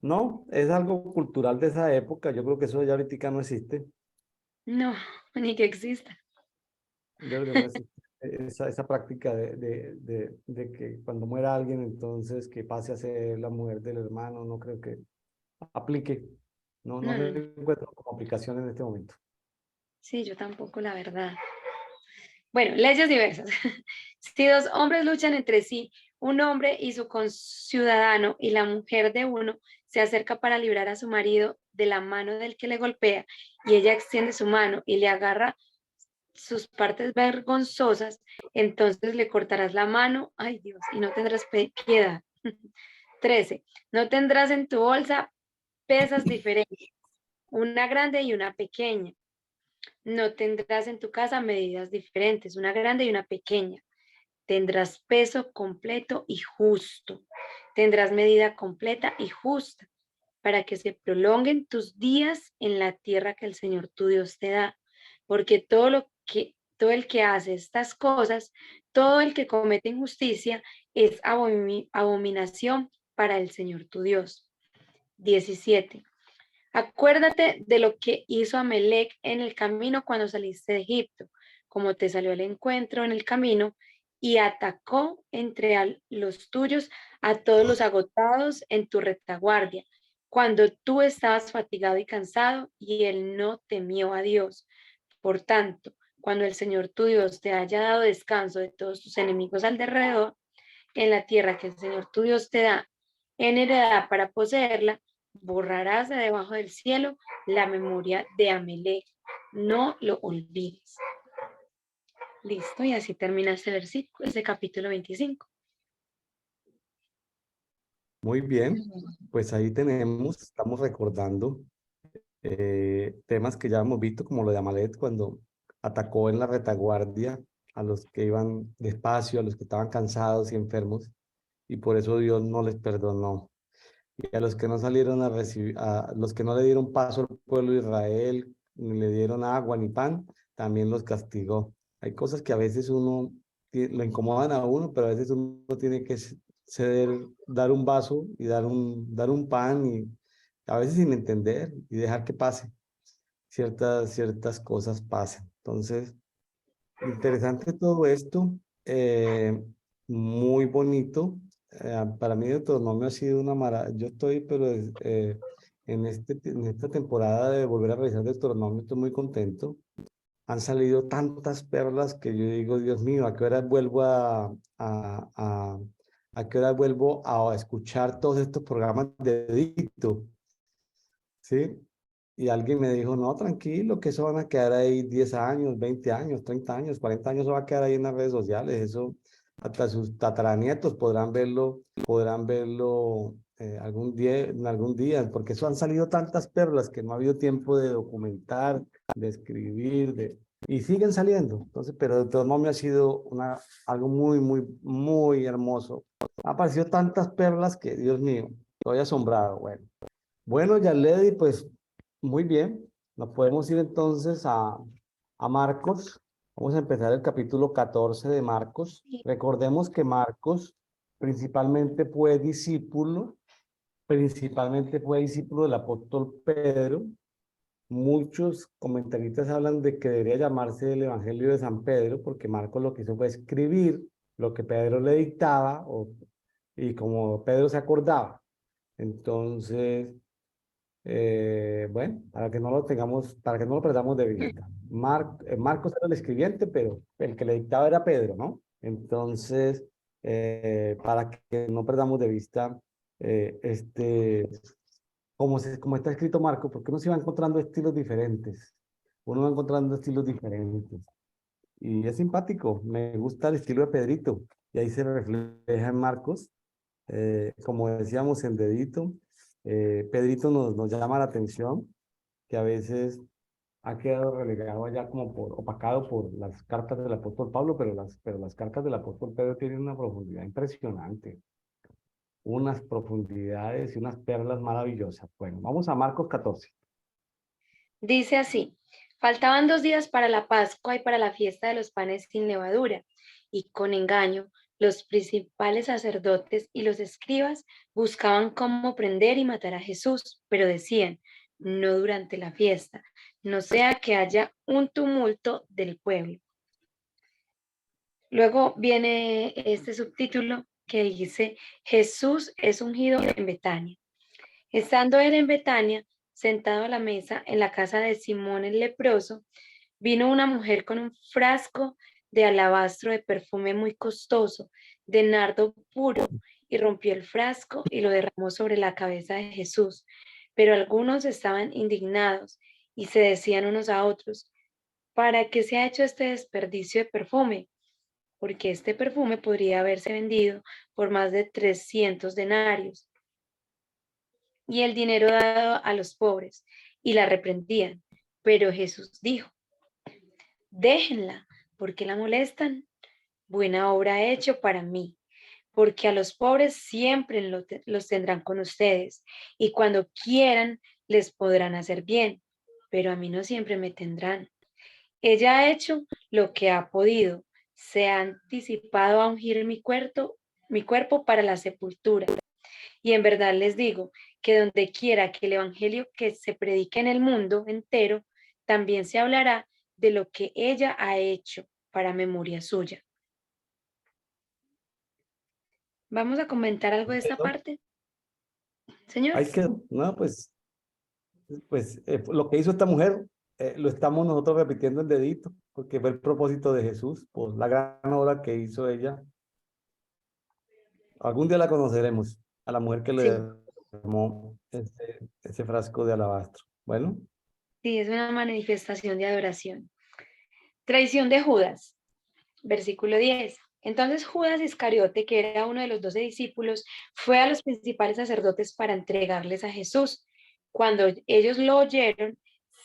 [SPEAKER 1] No, es algo cultural de esa época. Yo creo que eso ya ahorita no existe.
[SPEAKER 2] No, ni que exista.
[SPEAKER 1] Ya ahorita no existe esa práctica de que cuando muera alguien, entonces que pase a ser la mujer del hermano, no creo que aplique. No, no
[SPEAKER 2] No, no, no.
[SPEAKER 1] le encuentro como aplicación en este momento.
[SPEAKER 2] Sí, yo tampoco, la verdad. Bueno, leyes diversas. Si dos hombres luchan entre sí, un hombre y su conciudadano y la mujer de uno se acerca para librar a su marido de la mano del que le golpea y ella extiende su mano y le agarra sus partes vergonzosas, entonces le cortarás la mano, ay Dios, y no tendrás piedad. 13. No tendrás en tu bolsa pesas diferentes, una grande y una pequeña. No tendrás en tu casa medidas diferentes, una grande y una pequeña. Tendrás peso completo y justo. Tendrás medida completa y justa para que se prolonguen tus días en la tierra que el Señor tu Dios te da. Porque todo el que hace estas cosas, todo el que comete injusticia, es abominación para el Señor tu Dios. 17. Acuérdate de lo que hizo Amalec en el camino cuando saliste de Egipto, como te salió al encuentro en el camino y atacó entre los tuyos a todos los agotados en tu retaguardia, cuando tú estabas fatigado y cansado y él no temió a Dios. Por tanto, cuando el Señor tu Dios te haya dado descanso de todos tus enemigos alrededor, en la tierra que el Señor tu Dios te da en heredad para poseerla, borrarás de debajo del cielo la memoria de Amalek. No lo olvides. Listo, y así termina este versículo, este capítulo 25.
[SPEAKER 1] Muy bien, pues ahí tenemos, estamos recordando temas que ya hemos visto, como lo de Amalek cuando atacó en la retaguardia a los que iban despacio, a los que estaban cansados y enfermos, y por eso Dios no les perdonó. Y a los que no salieron a recibir, a los que no le dieron paso al pueblo de Israel, ni le dieron agua ni pan, también los castigó. Hay cosas que a veces uno le incomodan a uno, pero a veces uno tiene que ceder, dar un vaso y dar un pan y a veces sin entender y dejar que pase. Ciertas cosas pasan. Entonces, interesante todo esto, muy bonito. Para mí Deuteronomio ha sido una maravilla. Yo estoy, pero en esta temporada de volver a revisar Deuteronomio, estoy muy contento. Han salido tantas perlas que yo digo, Dios mío, ¿a qué hora vuelvo a qué hora vuelvo a escuchar todos estos programas de Dicto? ¿Sí? Y alguien me dijo, no, tranquilo, que eso van a quedar ahí 10 años, 20 años, 30 años, 40 años, eso va a quedar ahí en las redes sociales. Eso hasta sus tataranietos podrán verlo en algún día, porque eso han salido tantas perlas que no ha habido tiempo de documentar, de escribir, y siguen saliendo. Entonces, pero de todo modo me ha sido algo muy, muy, muy hermoso. Han aparecido tantas perlas que, Dios mío, estoy asombrado. Bueno, Yarledi, pues muy bien. Nos podemos ir entonces a Marcos. Vamos a empezar el capítulo 14 de Marcos. Recordemos que Marcos principalmente fue discípulo del apóstol Pedro. Muchos comentaristas hablan de que debería llamarse el Evangelio de San Pedro, porque Marcos lo que hizo fue escribir lo que Pedro le dictaba y como Pedro se acordaba. Entonces, bueno, para que no lo perdamos de vista. Marcos era el escribiente, pero el que le dictaba era Pedro, ¿no? Entonces, para que no perdamos de vista como está escrito Marcos, porque uno se va encontrando estilos diferentes. Uno va encontrando estilos diferentes. Y es simpático, me gusta el estilo de Pedrito. Y ahí se refleja en Marcos como decíamos, el dedito. Pedrito nos llama la atención que a veces ha quedado relegado allá como opacado por las cartas del apóstol Pablo, pero las cartas del apóstol Pedro tienen una profundidad impresionante, unas profundidades y unas perlas maravillosas. Bueno, vamos a Marcos 14.
[SPEAKER 2] Dice así: faltaban 2 días para la Pascua y para la fiesta de los panes sin levadura, y con engaño los principales sacerdotes y los escribas buscaban cómo prender y matar a Jesús, pero decían: no durante la fiesta, no sea que haya un tumulto del pueblo. Luego viene este subtítulo que dice: Jesús es ungido en Betania. Estando él en Betania, sentado a la mesa en la casa de Simón el leproso, vino una mujer con un frasco de alabastro de perfume muy costoso, de nardo puro, y rompió el frasco y lo derramó sobre la cabeza de Jesús. Pero algunos estaban indignados y se decían unos a otros: ¿para qué se ha hecho este desperdicio de perfume? Porque este perfume podría haberse vendido por más de 300 denarios y el dinero dado a los pobres, y la reprendían. Pero Jesús dijo: déjenla, porque la molestan. Buena obra ha hecho para mí, porque a los pobres siempre los tendrán con ustedes, y cuando quieran les podrán hacer bien, pero a mí no siempre me tendrán. Ella ha hecho lo que ha podido, se ha anticipado a ungir mi cuerpo para la sepultura. Y en verdad les digo que donde quiera que el evangelio que se predique en el mundo entero, también se hablará de lo que ella ha hecho para memoria suya. ¿Vamos a comentar algo de esta parte,
[SPEAKER 1] Ahí
[SPEAKER 2] señores?
[SPEAKER 1] quedó. No, pues lo que hizo esta mujer, lo estamos nosotros repitiendo en dedito, porque fue el propósito de Jesús, por la gran obra que hizo ella. Algún día la conoceremos, a la mujer que le
[SPEAKER 2] Sí,
[SPEAKER 1] derramó ese frasco de alabastro. Bueno,
[SPEAKER 2] sí, es una manifestación de adoración. Traición de Judas, versículo 10. Entonces Judas Iscariote, que era uno de los 12 discípulos, fue a los principales sacerdotes para entregarles a Jesús. Cuando ellos lo oyeron,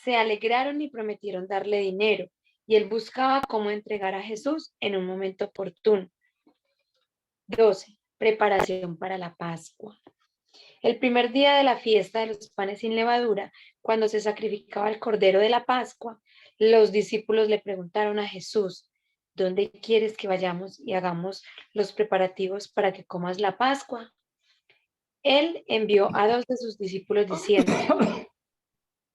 [SPEAKER 2] se alegraron y prometieron darle dinero, y él buscaba cómo entregar a Jesús en un momento oportuno. 12. Preparación para la Pascua. El primer día de la fiesta de los panes sin levadura, cuando se sacrificaba el cordero de la Pascua, los discípulos le preguntaron a Jesús: ¿dónde quieres que vayamos y hagamos los preparativos para que comas la Pascua? Él envió a 2 de sus discípulos diciendo: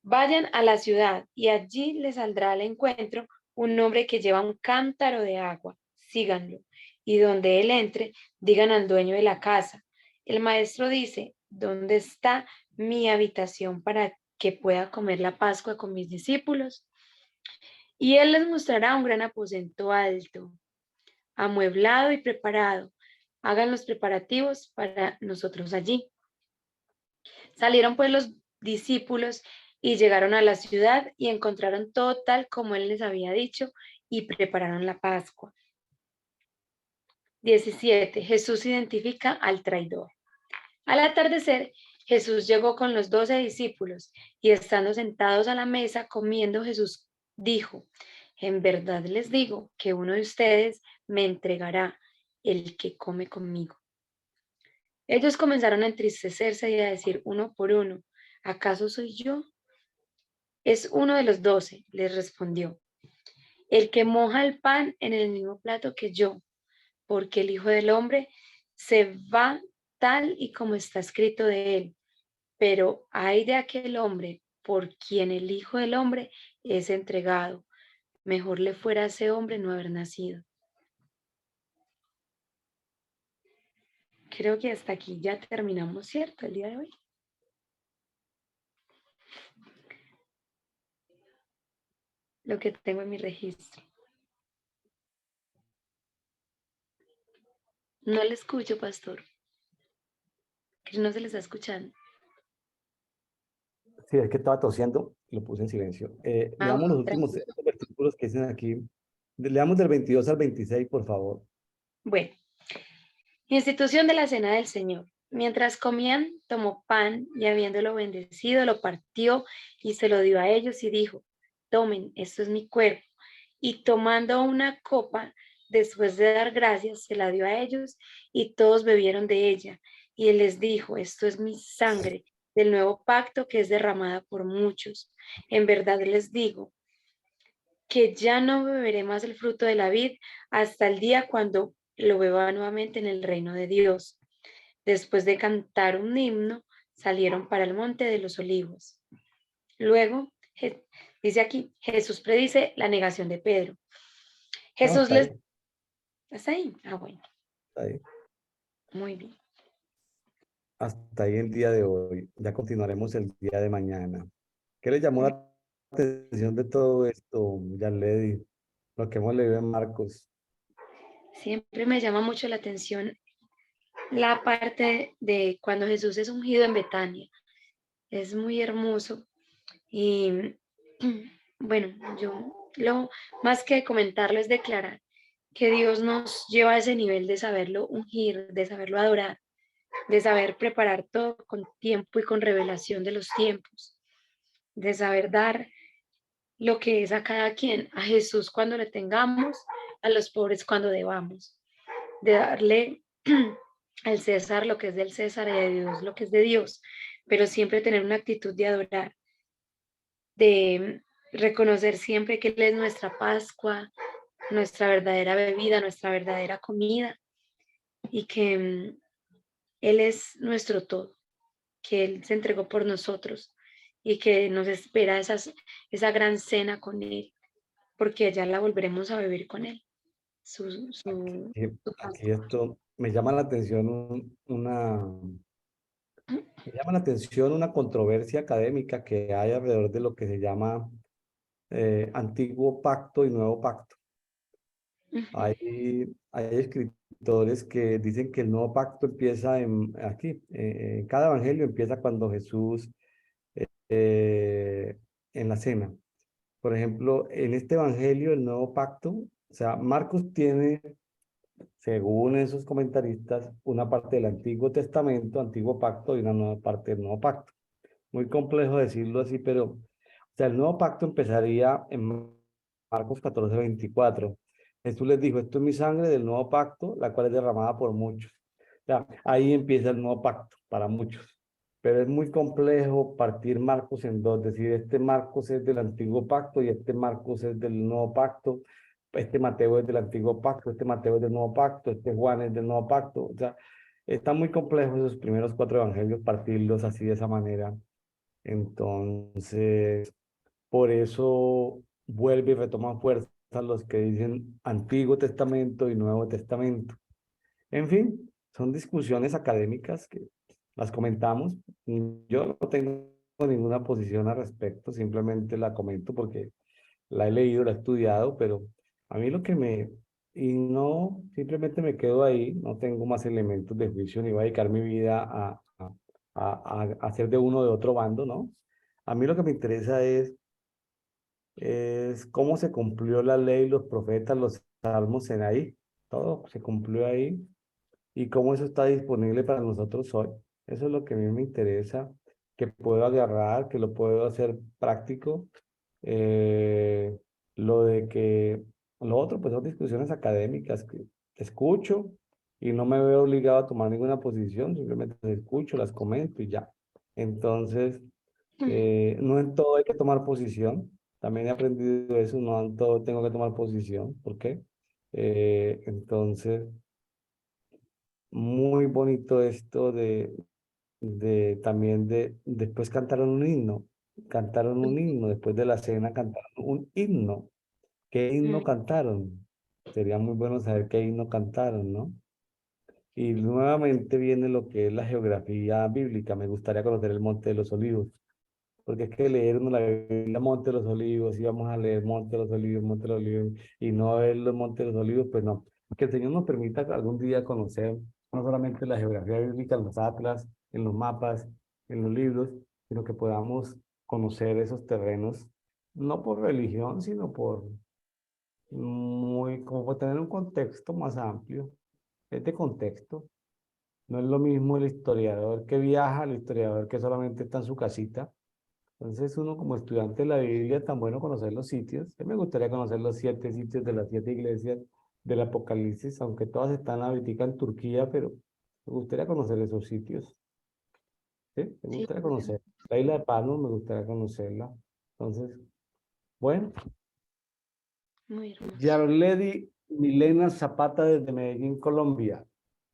[SPEAKER 2] vayan a la ciudad y allí les saldrá al encuentro un hombre que lleva un cántaro de agua. Síganlo. Y donde él entre, digan al dueño de la casa: el maestro dice: ¿dónde está mi habitación para que pueda comer la Pascua con mis discípulos? Y él les mostrará un gran aposento alto, amueblado y preparado. Hagan los preparativos para nosotros allí. Salieron pues los discípulos y llegaron a la ciudad y encontraron todo tal como él les había dicho, y prepararon la Pascua. 17. Jesús identifica al traidor. Al atardecer, Jesús llegó con los 12 discípulos, y estando sentados a la mesa comiendo, Jesús dijo: en verdad les digo que uno de ustedes me entregará, el que come conmigo. Ellos comenzaron a entristecerse y a decir uno por uno: ¿acaso soy yo? Es uno de los 12, les respondió, el que moja el pan en el mismo plato que yo, porque el Hijo del Hombre se va tal y como está escrito de él. Pero ay de aquel hombre por quien el Hijo del Hombre es entregado. Mejor le fuera a ese hombre no haber nacido. Creo que hasta aquí ya terminamos, ¿cierto? El día de hoy. Lo que tengo en mi registro. No le escucho, pastor. Que no se le está escuchando.
[SPEAKER 1] sí, es que estaba tosiendo, lo puse en silencio. Leamos los últimos
[SPEAKER 2] Tranquilo.
[SPEAKER 1] versículos que dicen aquí. Leamos del 22 al 26, por favor.
[SPEAKER 2] Bueno, Institución de la Cena del Señor. Mientras comían, tomó pan y habiéndolo bendecido, lo partió y se lo dio a ellos y dijo, tomen, esto es mi cuerpo. Y tomando una copa, después de dar gracias, se la dio a ellos y todos bebieron de ella. Y él les dijo, esto es mi sangre del nuevo pacto que es derramada por muchos. En verdad les digo que ya no beberé más el fruto de la vid hasta el día cuando lo beba nuevamente en el reino de Dios. Después de cantar un himno, salieron para el monte de los olivos. Luego, dice aquí, Jesús predice la negación de Pedro.
[SPEAKER 1] No,
[SPEAKER 2] Jesús
[SPEAKER 1] hasta
[SPEAKER 2] les...
[SPEAKER 1] ahí,
[SPEAKER 2] ¿Está ahí? Ah, bueno,
[SPEAKER 1] hasta ahí.
[SPEAKER 2] muy bien.
[SPEAKER 1] Hasta ahí el día de hoy. Ya continuaremos el día de mañana. ¿Qué le llamó la atención de todo esto, Lady? Lo que hemos leído en Marcos.
[SPEAKER 2] Siempre me llama mucho la atención la parte de cuando Jesús es ungido en Betania. Es muy hermoso. Y bueno, yo lo más que comentarlo es declarar que Dios nos lleva a ese nivel de saberlo ungir, de saberlo adorar, de saber preparar todo con tiempo y con revelación de los tiempos, de saber dar lo que es a cada quien, a Jesús cuando le tengamos, a los pobres cuando debamos, de darle al César lo que es del César y a Dios lo que es de Dios, pero siempre tener una actitud de adorar, de reconocer siempre que Él es nuestra Pascua, nuestra verdadera bebida, nuestra verdadera comida y que Él es nuestro todo, que Él se entregó por nosotros y que nos espera esa gran cena con Él, porque allá la volveremos a beber con Él, su
[SPEAKER 1] Aquí
[SPEAKER 2] Pascua.
[SPEAKER 1] esto me llama la atención me llama la atención una controversia académica que hay alrededor de lo que se llama Antiguo Pacto y Nuevo Pacto.
[SPEAKER 2] Ujú,
[SPEAKER 1] Hay escritores que dicen que el Nuevo Pacto empieza aquí, cada evangelio empieza cuando Jesús eh, en la cena. Por ejemplo, en este evangelio, el Nuevo Pacto, o sea, Marcos tiene, según esos comentaristas, una parte del Antiguo Testamento, Antiguo Pacto, y una nueva parte del Nuevo Pacto. Muy complejo decirlo así, pero, o sea, el Nuevo Pacto empezaría en Marcos 14:24. Jesús les dijo, esto es mi sangre del Nuevo Pacto, la cual es derramada por muchos. O sea, ahí empieza el Nuevo Pacto para muchos. Pero es muy complejo partir Marcos en dos, decir, este Marcos es del Antiguo Pacto y este Marcos es del Nuevo Pacto, este Mateo es del Antiguo Pacto, este Mateo es del Nuevo Pacto, este Juan es del Nuevo Pacto. O sea, está muy complejo esos primeros cuatro evangelios, partirlos así de esa manera. Entonces, por eso vuelve y retoma fuerza los que dicen Antiguo Testamento y Nuevo Testamento. En fin, son discusiones académicas que las comentamos. Yo no tengo ninguna posición al respecto, simplemente la comento porque la he leído, la he estudiado, pero a mí lo que me... Y no, simplemente me quedo ahí, no tengo más elementos de juicio ni voy a dedicar mi vida a hacer de uno o de otro bando, ¿no? A mí lo que me interesa es cómo se cumplió la ley, los profetas, los salmos en ahí. Todo se cumplió ahí y cómo eso está disponible para nosotros hoy. Eso es lo que a mí me interesa, que puedo agarrar, que lo puedo hacer práctico. Eh, lo de que, lo otro, pues son discusiones académicas que escucho y no me veo obligado a tomar ninguna posición, simplemente las escucho, las comento y ya. Entonces, no en todo hay que tomar posición. También he aprendido eso, no en todo tengo que tomar posición. ¿Por qué? Entonces, muy bonito esto de también de después cantaron un himno, después de la cena cantaron un himno. ¿Qué himno
[SPEAKER 2] ujú,
[SPEAKER 1] cantaron? Sería muy bueno saber qué himno cantaron, ¿no? Y nuevamente viene lo que es la geografía bíblica. Me gustaría conocer el Monte de los Olivos, porque es que leer uno la Biblia, Monte de los Olivos, y vamos a leer Monte de los Olivos, Monte de los Olivos, y no ver los Montes de los Olivos, pues no. Que el Señor nos permita algún día conocer no solamente la geografía bíblica en los atlas, en los mapas, en los libros, sino que podamos conocer esos terrenos, no por religión, sino por como por tener un contexto más amplio, este contexto. No es lo mismo el historiador que viaja, el historiador que solamente está en su casita. Entonces uno como estudiante de la Biblia es tan bueno conocer los sitios. A mí me gustaría conocer los 7 sitios de las 7 iglesias del Apocalipsis, aunque todas están ahorita en Turquía, pero me gustaría conocer esos sitios. ¿Sí? Me
[SPEAKER 2] Sí,
[SPEAKER 1] gustaría conocer. La isla de Palma me gustaría conocerla. Entonces, bueno,
[SPEAKER 2] muy hermoso.
[SPEAKER 1] Yarledi Milena Zapata desde Medellín, Colombia.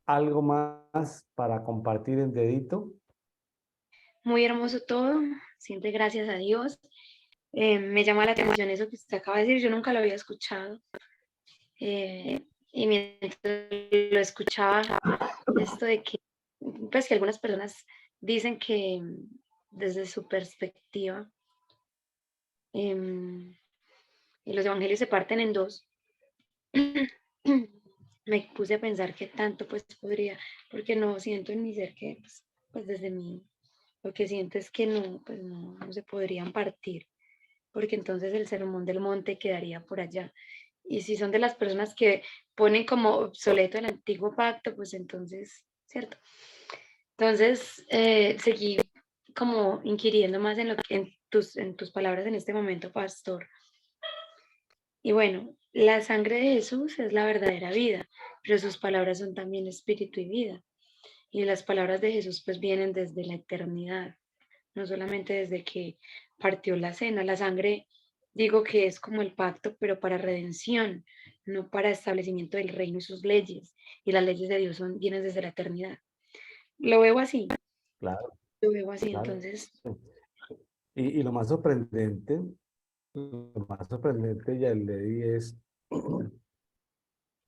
[SPEAKER 1] ¿Algo más para compartir en dedito?
[SPEAKER 2] Muy hermoso todo, siempre gracias a Dios. Me llama la atención eso que usted acaba de decir, yo nunca lo había escuchado. Y mientras lo escuchaba, esto de que, pues que algunas personas dicen que desde su perspectiva, em, y los evangelios se parten en dos, me puse a pensar qué tanto pues podría, porque no siento en mi ser que, pues desde mí, lo que siento es que no, pues no se podrían partir, porque entonces el sermón del monte quedaría por allá. Y si son de las personas que ponen como obsoleto el antiguo pacto, pues entonces, ¿cierto? Entonces, seguí como inquiriendo más en, en tus palabras en este momento, pastor. Y bueno, la sangre de Jesús es la verdadera vida, pero sus palabras son también espíritu y vida. Y las palabras de Jesús pues vienen desde la eternidad, no solamente desde que partió la cena. La sangre, digo que es como el pacto, pero para redención, no para establecimiento del reino y sus leyes. Y las leyes de Dios son, vienen desde la eternidad. Lo veo así,
[SPEAKER 1] Claro,
[SPEAKER 2] lo veo así.
[SPEAKER 1] claro.
[SPEAKER 2] Entonces,
[SPEAKER 1] Y lo más sorprendente, ya le di es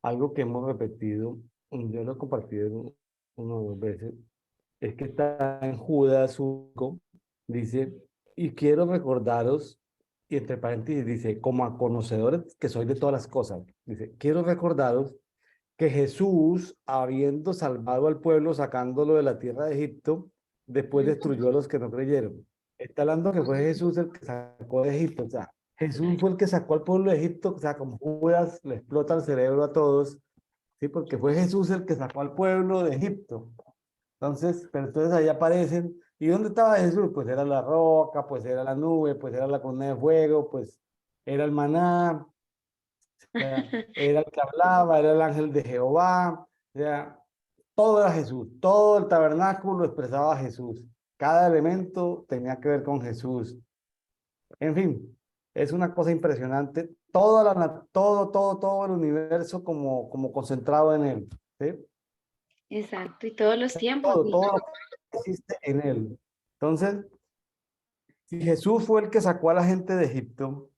[SPEAKER 1] algo que hemos repetido, yo lo he compartido una o dos veces, es que está en Judas 1, dice, y quiero recordaros, y entre paréntesis dice, como a conocedores que soy de todas las cosas, dice, quiero recordaros que Jesús, habiendo salvado al pueblo, sacándolo de la tierra de Egipto, después destruyó a los que no creyeron. Está hablando que fue Jesús el que sacó de Egipto, o sea, Jesús fue el que sacó al pueblo de Egipto, o sea, como Judas le explota el cerebro a todos, ¿sí? Porque fue Jesús el que sacó al pueblo de Egipto. Entonces, pero entonces ahí aparecen, ¿y dónde estaba Jesús? Pues era la roca, pues era la nube, pues era la columna de fuego, pues era el maná, sea, era el que hablaba, era el ángel de Jehová, o sea, todo era Jesús, todo el tabernáculo expresaba a Jesús, cada elemento tenía que ver con Jesús. En fin, es una cosa impresionante, todo el universo como concentrado en él, ¿sí?
[SPEAKER 2] exacto, y todos los tiempos.
[SPEAKER 1] Todo lo que existe en él. Entonces, si Jesús fue el que sacó a la gente de Egipto,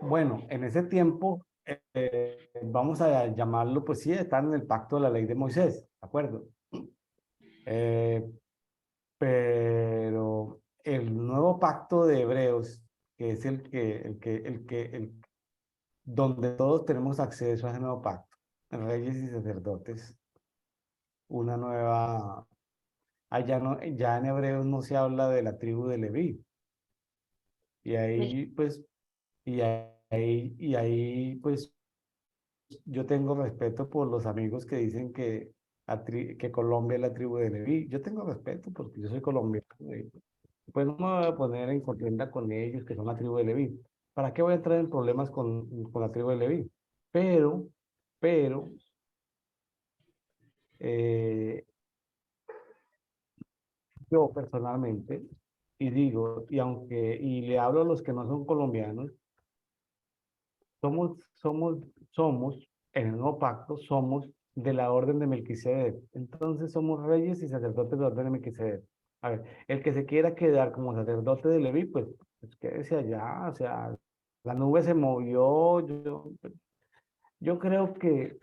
[SPEAKER 1] bueno, en ese tiempo, vamos a llamarlo, pues sí, están en el pacto de la ley de Moisés, ¿de acuerdo? Eh, pero el nuevo pacto de Hebreos, que es donde todos tenemos acceso a ese nuevo pacto, reyes y sacerdotes, una nueva, allá no, ya en Hebreos no se habla de la tribu de Leví, y ahí, pues, pues, yo tengo respeto por los amigos que dicen que Colombia es la tribu de Leví. Yo tengo respeto porque yo soy colombiano. Pues no me voy a poner en contienda con ellos, que son la tribu de Leví. ¿Para qué voy a entrar en problemas con la tribu de Leví? Pero, pero, eh, yo personalmente, y digo, y le hablo a los que no son colombianos, Somos, somos, somos, en el nuevo pacto, somos de la orden de Melquisedec. Entonces somos reyes y sacerdotes de la orden de Melquisedec. A ver, el que se quiera quedar como sacerdote de Leví, pues quédese allá. O sea, la nube se movió. Yo creo que,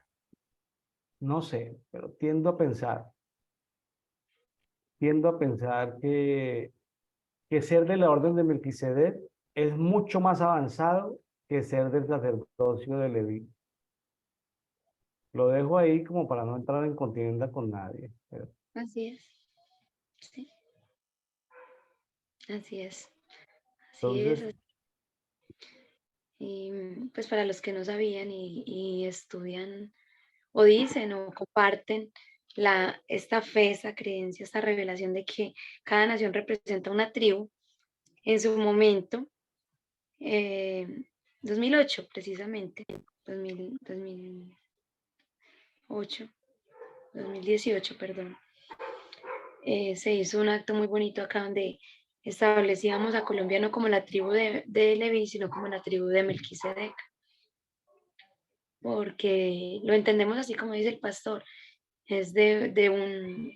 [SPEAKER 1] no sé, pero tiendo a pensar que ser de la orden de Melquisedec es mucho más avanzado que ser del sacerdocio de Leví. Lo dejo ahí como para no entrar en contienda con nadie.
[SPEAKER 2] Así es, sí, así es, así es.
[SPEAKER 1] Entonces,
[SPEAKER 2] Y pues para los que no sabían y estudian o dicen o comparten esta fe, esta creencia, esta revelación de que cada nación representa una tribu. En su momento, eh, 2008 precisamente, 2008, 2018, perdón, se hizo un acto muy bonito acá donde establecíamos a Colombia no como la tribu de Leví, sino como la tribu de Melquisedec, porque lo entendemos así como dice el pastor, es de un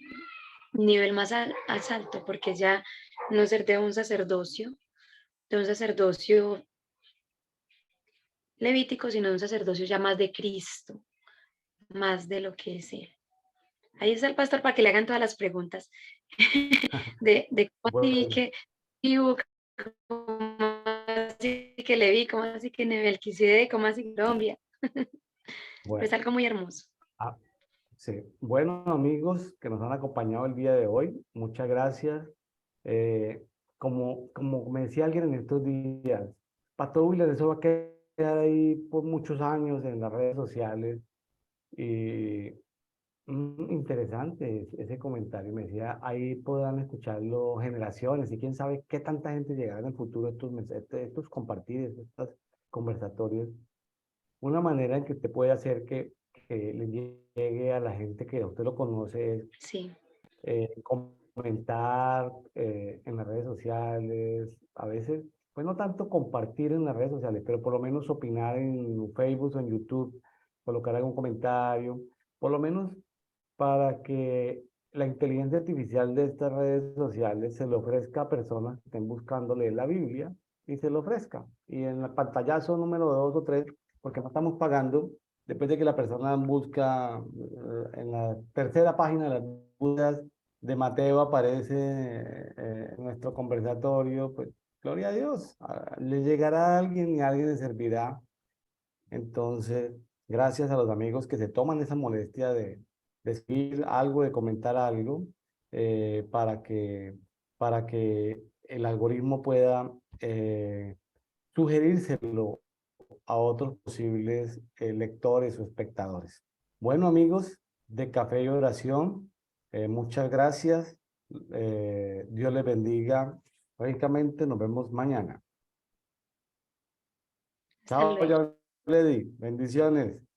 [SPEAKER 2] nivel más alto, porque ya no ser de un sacerdocio levítico, sino de un sacerdocio ya más de Cristo, más de lo que es Él. Ahí está el pastor para que le hagan todas las preguntas de cómo así
[SPEAKER 1] Bueno,
[SPEAKER 2] que vivo, cómo así que le vi, cómo así que Melquisedec, cómo así Colombia. Es
[SPEAKER 1] bueno.
[SPEAKER 2] algo muy hermoso.
[SPEAKER 1] Ah, sí. Bueno, amigos que nos han acompañado el día de hoy, muchas gracias. Eh, como me decía alguien en estos días, Pato Wheeler, eso va a quedar ahí por muchos años en las redes sociales. Y interesante ese comentario. Me decía, ahí podrán escucharlo generaciones y quién sabe qué tanta gente llegará en el futuro estos compartidos, estos conversatorios. Una manera en que te puede hacer que le llegue a la gente que usted lo conoce es
[SPEAKER 2] Sí,
[SPEAKER 1] comentar en las redes sociales, a veces, pues no tanto compartir en las redes sociales, pero por lo menos opinar en Facebook o en YouTube, colocar algún comentario, por lo menos para que la inteligencia artificial de estas redes sociales se le ofrezca a personas que estén buscando leer la Biblia y se lo ofrezca. Y en el pantallazo número 2 o 3, porque no estamos pagando, después de que la persona busca en la tercera página de las búsquedas de Mateo aparece nuestro conversatorio, pues gloria a Dios, le llegará a alguien y alguien le servirá. Entonces, gracias a los amigos que se toman esa molestia de escribir algo, de comentar algo, para para que el algoritmo pueda sugerírselo a otros posibles lectores o espectadores. Bueno, amigos de Café y Oración, muchas gracias. Dios les bendiga. Lógicamente, nos vemos mañana.
[SPEAKER 2] hasta
[SPEAKER 1] Chao,
[SPEAKER 2] luego.
[SPEAKER 1] ya, Lady. Bendiciones.